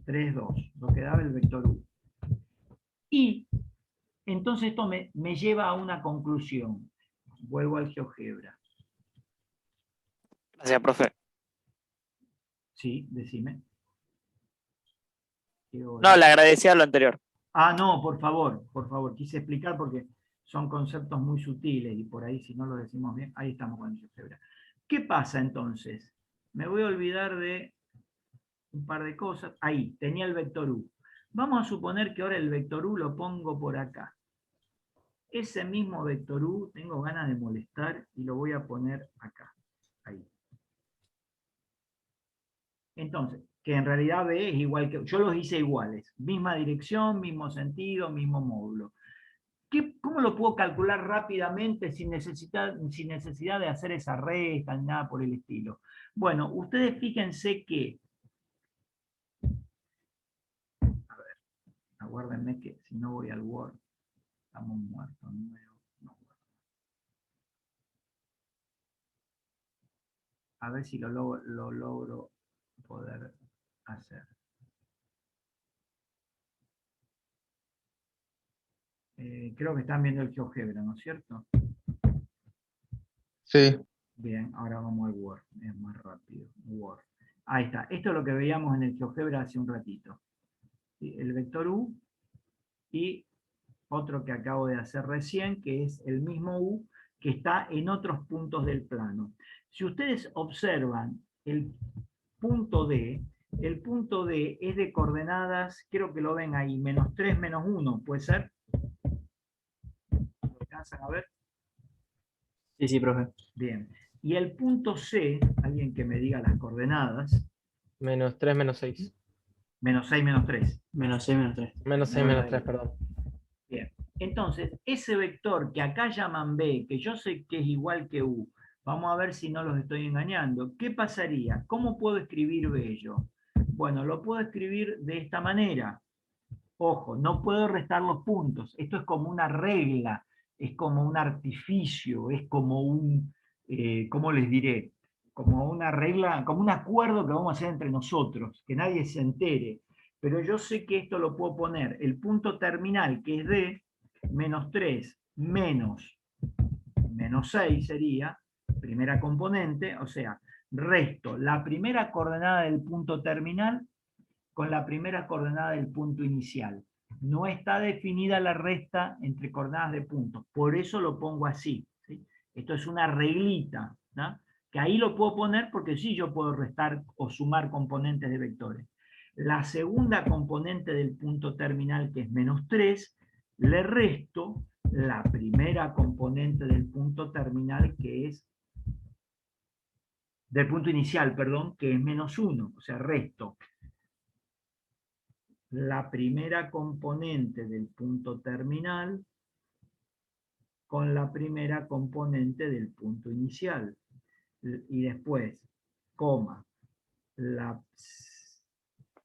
3, 2. Lo que daba el vector U. Y entonces esto me lleva a una conclusión. Vuelvo al GeoGebra. gracias, profe. Sí, decime. No, le agradecía lo anterior. Ah, no, por favor, quise explicar porque son conceptos muy sutiles y por ahí si no lo decimos bien, ahí estamos con el GeoGebra. ¿Qué pasa entonces? Me voy a olvidar de un par de cosas. Ahí, tenía el vector U. Vamos a suponer que ahora el vector U lo pongo por acá. Ese mismo vector U tengo ganas de molestar y lo voy a poner acá. Ahí. Entonces, que en realidad B es igual que... Yo los hice iguales. Misma dirección, mismo sentido, mismo módulo. ¿Cómo lo puedo calcular rápidamente sin necesidad de hacer esa resta ni nada por el estilo? Bueno, ustedes fíjense que... A ver, aguárdenme que si no voy al Word, estamos muertos. No. A ver si lo logro poder hacer. Creo que están viendo el GeoGebra, ¿no es cierto? Sí. Bien, ahora vamos al Word, es más rápido. Word. Ahí está, esto es lo que veíamos en el GeoGebra hace un ratito. ¿Sí? El vector U y otro que acabo de hacer recién, que es el mismo U, que está en otros puntos del plano. Si ustedes observan el punto D es de coordenadas, creo que lo ven ahí, -3, -1, ¿puede ser? ¿Lo alcanzan a ver? Sí, sí, profe. Bien. Y el punto C, alguien que me diga las coordenadas. -3, -6. -6, -3. -6, -3. -6, Muy -3, bien. perdón. Bien. Entonces, ese vector que acá llaman B, que yo sé que es igual que U, vamos a ver si no los estoy engañando. ¿Qué pasaría? ¿Cómo puedo escribir B yo? Bueno, lo puedo escribir de esta manera. Ojo, no puedo restar los puntos. Esto es como una regla, es como un artificio, es como un, ¿cómo les diré? Como una regla, como un acuerdo que vamos a hacer entre nosotros, que nadie se entere. Pero yo sé que esto lo puedo poner, el punto terminal, que es D, -3 menos -6 sería, primera componente, o sea, resto la primera coordenada del punto terminal con la primera coordenada del punto inicial. No está definida la resta entre coordenadas de puntos, por eso lo pongo así. ¿Sí? Esto es una reglita, ¿no? Que ahí lo puedo poner porque sí yo puedo restar o sumar componentes de vectores. La segunda componente del punto terminal, que es -3, le resto la primera componente del punto terminal, que es del punto inicial, perdón, que es -1, o sea, resto la primera componente del punto terminal con la primera componente del punto inicial. Y después, coma, Te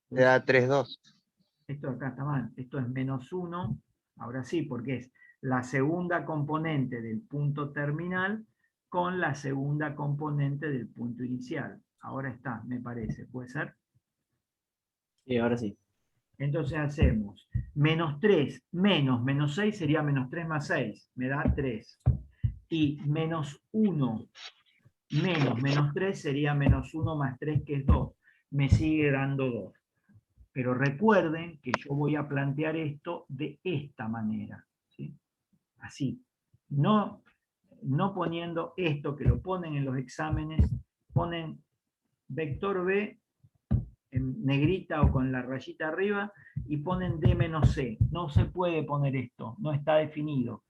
da 3,2. esto acá está mal, esto es -1, ahora sí, porque es la segunda componente del punto terminal con la segunda componente del punto inicial. Ahora está, me parece, ¿puede ser? Sí, ahora sí. Entonces hacemos -3 menos -6 sería -3 más 6, me da 3. Y -1 menos -3 sería -1 más 3, que es 2. Me sigue dando 2. Pero recuerden que yo voy a plantear esto de esta manera. ¿Sí? Así. No poniendo esto que lo ponen en los exámenes, ponen vector B en negrita o con la rayita arriba y ponen D menos C. No se puede poner esto, no está definido.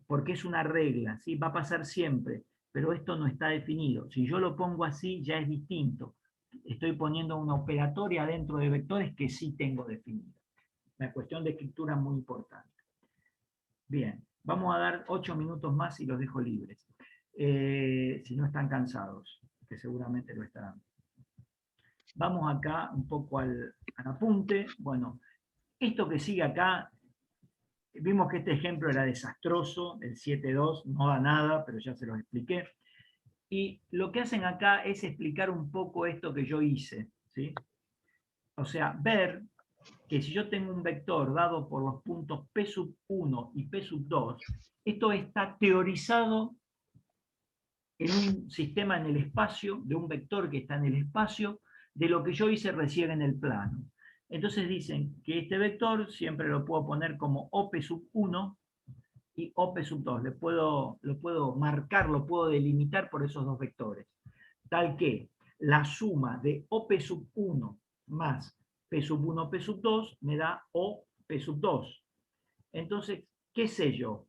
Porque es una regla, ¿sí? Va a pasar siempre, pero esto no está definido. Si yo lo pongo así, ya es distinto. Estoy poniendo una operatoria dentro de vectores que sí tengo definida. Una cuestión de escritura muy importante. Bien, vamos a dar 8 minutos más y los dejo libres. Si no están cansados, que seguramente lo estarán. Vamos acá un poco al apunte. Bueno, esto que sigue acá, vimos que este ejemplo era desastroso, el 7.2 no da nada, pero ya se los expliqué. Y lo que hacen acá es explicar un poco esto que yo hice, ¿sí? O sea, ver que si yo tengo un vector dado por los puntos P1 y P2, esto está teorizado en un sistema en el espacio, de un vector que está en el espacio, de lo que yo hice recién en el plano. Entonces dicen que este vector siempre lo puedo poner como OP1 y OP2. Lo puedo marcar, lo puedo delimitar por esos dos vectores. Tal que la suma de OP1 más P sub 1, P sub 2 me da O, P sub 2. Entonces, ¿qué sé yo?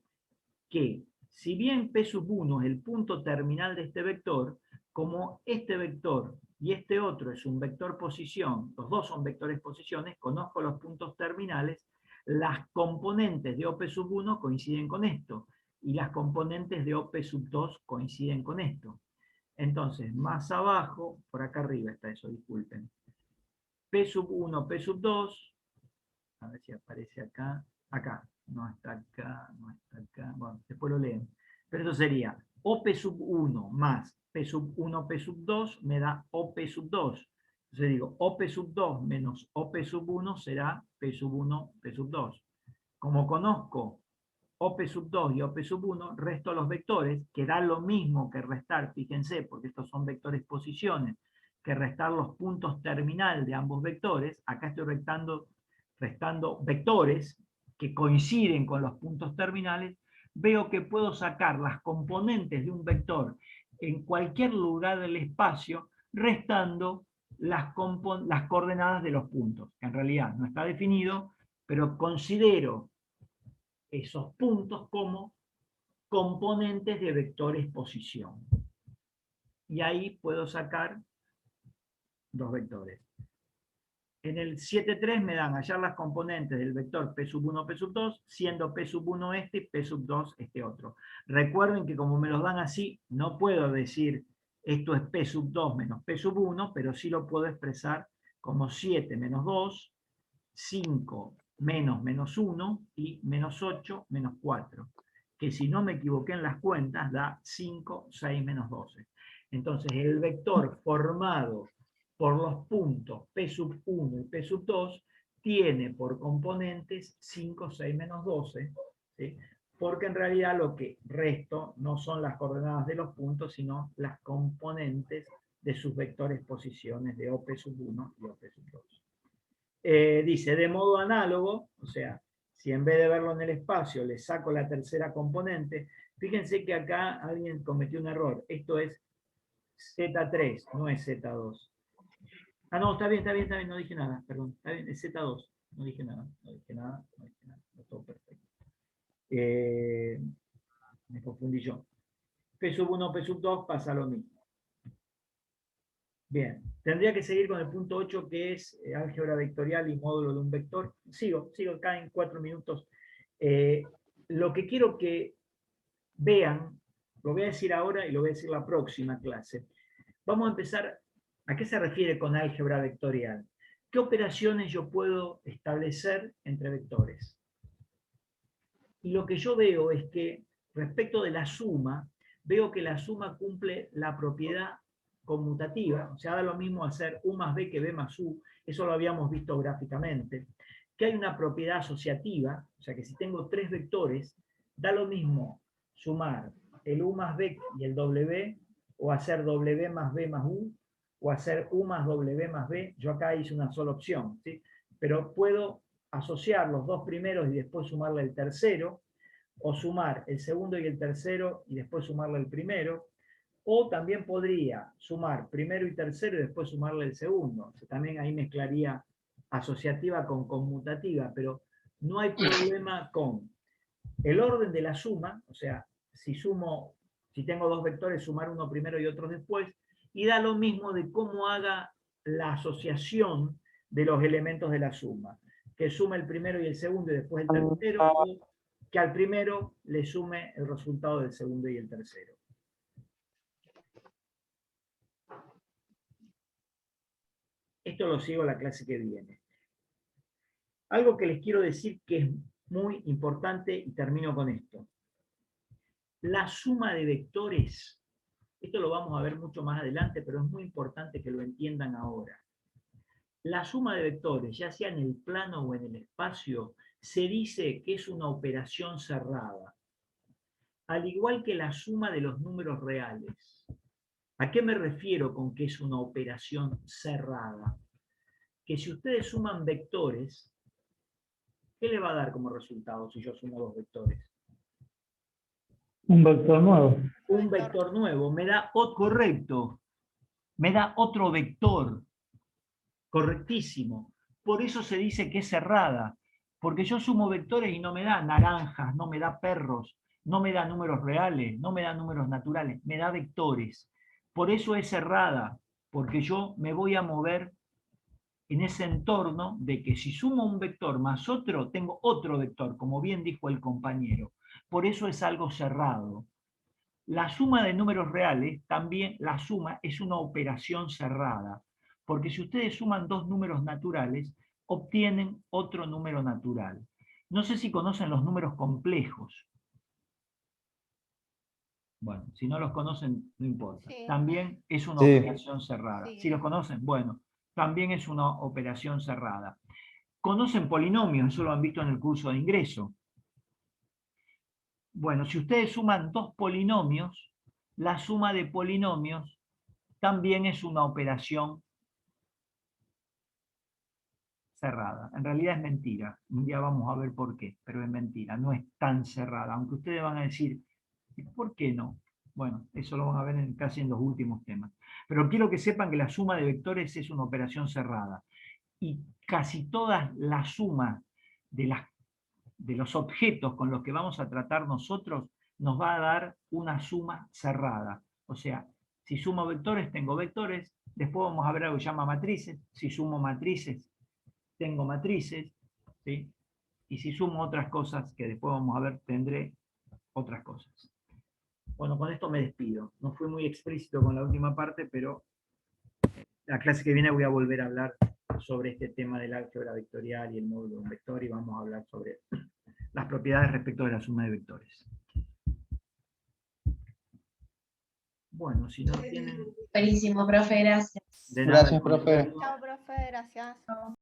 Que si bien P sub 1 es el punto terminal de este vector, como este vector y este otro es un vector posición, los dos son vectores posiciones, conozco los puntos terminales, las componentes de OP sub 1 coinciden con esto, y las componentes de OP sub 2 coinciden con esto. Entonces, más abajo, por acá arriba está eso, disculpen. P sub 1, P sub 2, a ver si aparece acá, acá, no está acá, no está acá, bueno, después lo leen. Pero eso sería OP sub 1 más P sub 1, P sub 2 me da OP sub 2. Entonces digo, OP sub 2 menos OP sub 1 será P sub 1, P sub 2. Como conozco OP sub 2 y OP sub 1, resto los vectores, que da lo mismo que restar, fíjense, porque estos son vectores posiciones, que restar los puntos terminal de ambos vectores. Acá estoy restando vectores que coinciden con los puntos terminales. Veo que puedo sacar las componentes de un vector en cualquier lugar del espacio, restando las coordenadas de los puntos, que en realidad no está definido, pero considero esos puntos como componentes de vectores posición. Y ahí puedo sacar dos vectores. En el 7.3 me dan hallar las componentes del vector P sub 1, P sub 2, siendo P sub 1 este y P sub 2 este otro. Recuerden que como me los dan así, no puedo decir esto es P sub 2 menos P sub 1, pero sí lo puedo expresar como 7 menos 2, 5 menos 1 y menos 8 menos 4. Que si no me equivoqué en las cuentas, da 5, 6 menos 12. Entonces el vector formado por los puntos P sub 1 y P sub 2 tiene por componentes 5, 6 menos 12, ¿sí? Porque en realidad lo que resto no son las coordenadas de los puntos, sino las componentes de sus vectores posiciones de OP sub 1 y OP sub 2. Dice, de modo análogo, o sea, si en vez de verlo en el espacio le saco la tercera componente, fíjense que acá alguien cometió un error. Esto es Z3, no es Z2. Ah, no, está bien, no dije nada, perdón. Está bien, es Z2. No dije nada. Está todo perfecto. Me confundí yo. P sub 1, P sub 2 pasa lo mismo. Bien, tendría que seguir con el punto 8, que es álgebra vectorial y módulo de un vector. Sigo acá en 4 minutos. Lo que quiero que vean, lo voy a decir ahora y lo voy a decir la próxima clase. Vamos a empezar. ¿A qué se refiere con álgebra vectorial? ¿Qué operaciones yo puedo establecer entre vectores? Y lo que yo veo es que, respecto de la suma, veo que la suma cumple la propiedad conmutativa, o sea, da lo mismo hacer U más B que B más U, eso lo habíamos visto gráficamente, que hay una propiedad asociativa, o sea, que si tengo tres vectores, da lo mismo sumar el U más B y el W, o hacer W más B más U, o hacer U más W más B. Yo acá hice una sola opción, ¿sí? Pero puedo asociar los dos primeros y después sumarle el tercero, o sumar el segundo y el tercero y después sumarle el primero, o también podría sumar primero y tercero y después sumarle el segundo. O sea, también ahí mezclaría asociativa con conmutativa, pero no hay problema con el orden de la suma, o sea, si tengo dos vectores, sumar uno primero y otro después, y da lo mismo de cómo haga la asociación de los elementos de la suma, que sume el primero y el segundo y después el tercero, o que al primero le sume el resultado del segundo y el tercero. Esto lo sigo la clase que viene. Algo que les quiero decir que es muy importante, y termino con esto. La suma de vectores, esto lo vamos a ver mucho más adelante, pero es muy importante que lo entiendan ahora. La suma de vectores, ya sea en el plano o en el espacio, se dice que es una operación cerrada, al igual que la suma de los números reales. ¿A qué me refiero con que es una operación cerrada? Que si ustedes suman vectores, ¿qué le va a dar como resultado si yo sumo dos vectores? Un vector nuevo. Un vector nuevo, me da correcto, me da otro vector. Correctísimo. Por eso se dice que es cerrada, porque yo sumo vectores y no me da naranjas, no me da perros, no me da números reales, no me da números naturales, me da vectores. Por eso es cerrada, porque yo me voy a mover en ese entorno de que si sumo un vector más otro, tengo otro vector, como bien dijo el compañero. Por eso es algo cerrado. La suma de números reales, también la suma es una operación cerrada, porque si ustedes suman dos números naturales, obtienen otro número natural. No sé si conocen los números complejos. Bueno, si no los conocen, no importa. Sí. También es una Sí. operación cerrada. Sí. Si los conocen, bueno, también es una operación cerrada. ¿Conocen polinomios? Eso lo han visto en el curso de ingreso. Bueno, si ustedes suman dos polinomios, la suma de polinomios también es una operación cerrada. En realidad es mentira. Un día vamos a ver por qué, pero es mentira. No es tan cerrada. Aunque ustedes van a decir, ¿y por qué no? Bueno, eso lo van a ver casi en los últimos temas. Pero quiero que sepan que la suma de vectores es una operación cerrada. Y casi toda la suma de los objetos con los que vamos a tratar nosotros nos va a dar una suma cerrada. O sea, si sumo vectores, tengo vectores. Después vamos a ver algo que se llama matrices. Si sumo matrices, tengo matrices. ¿Sí? Y si sumo otras cosas que después vamos a ver, tendré otras cosas. Bueno, con esto me despido. No fui muy explícito con la última parte, pero la clase que viene voy a volver a hablar sobre este tema del álgebra vectorial y el módulo de un vector, y vamos a hablar sobre las propiedades respecto de la suma de vectores. Bueno, si no tienen... Buenísimo, profe, gracias. De nada, Gracias, al contrario. profe. Chao, profe, gracias.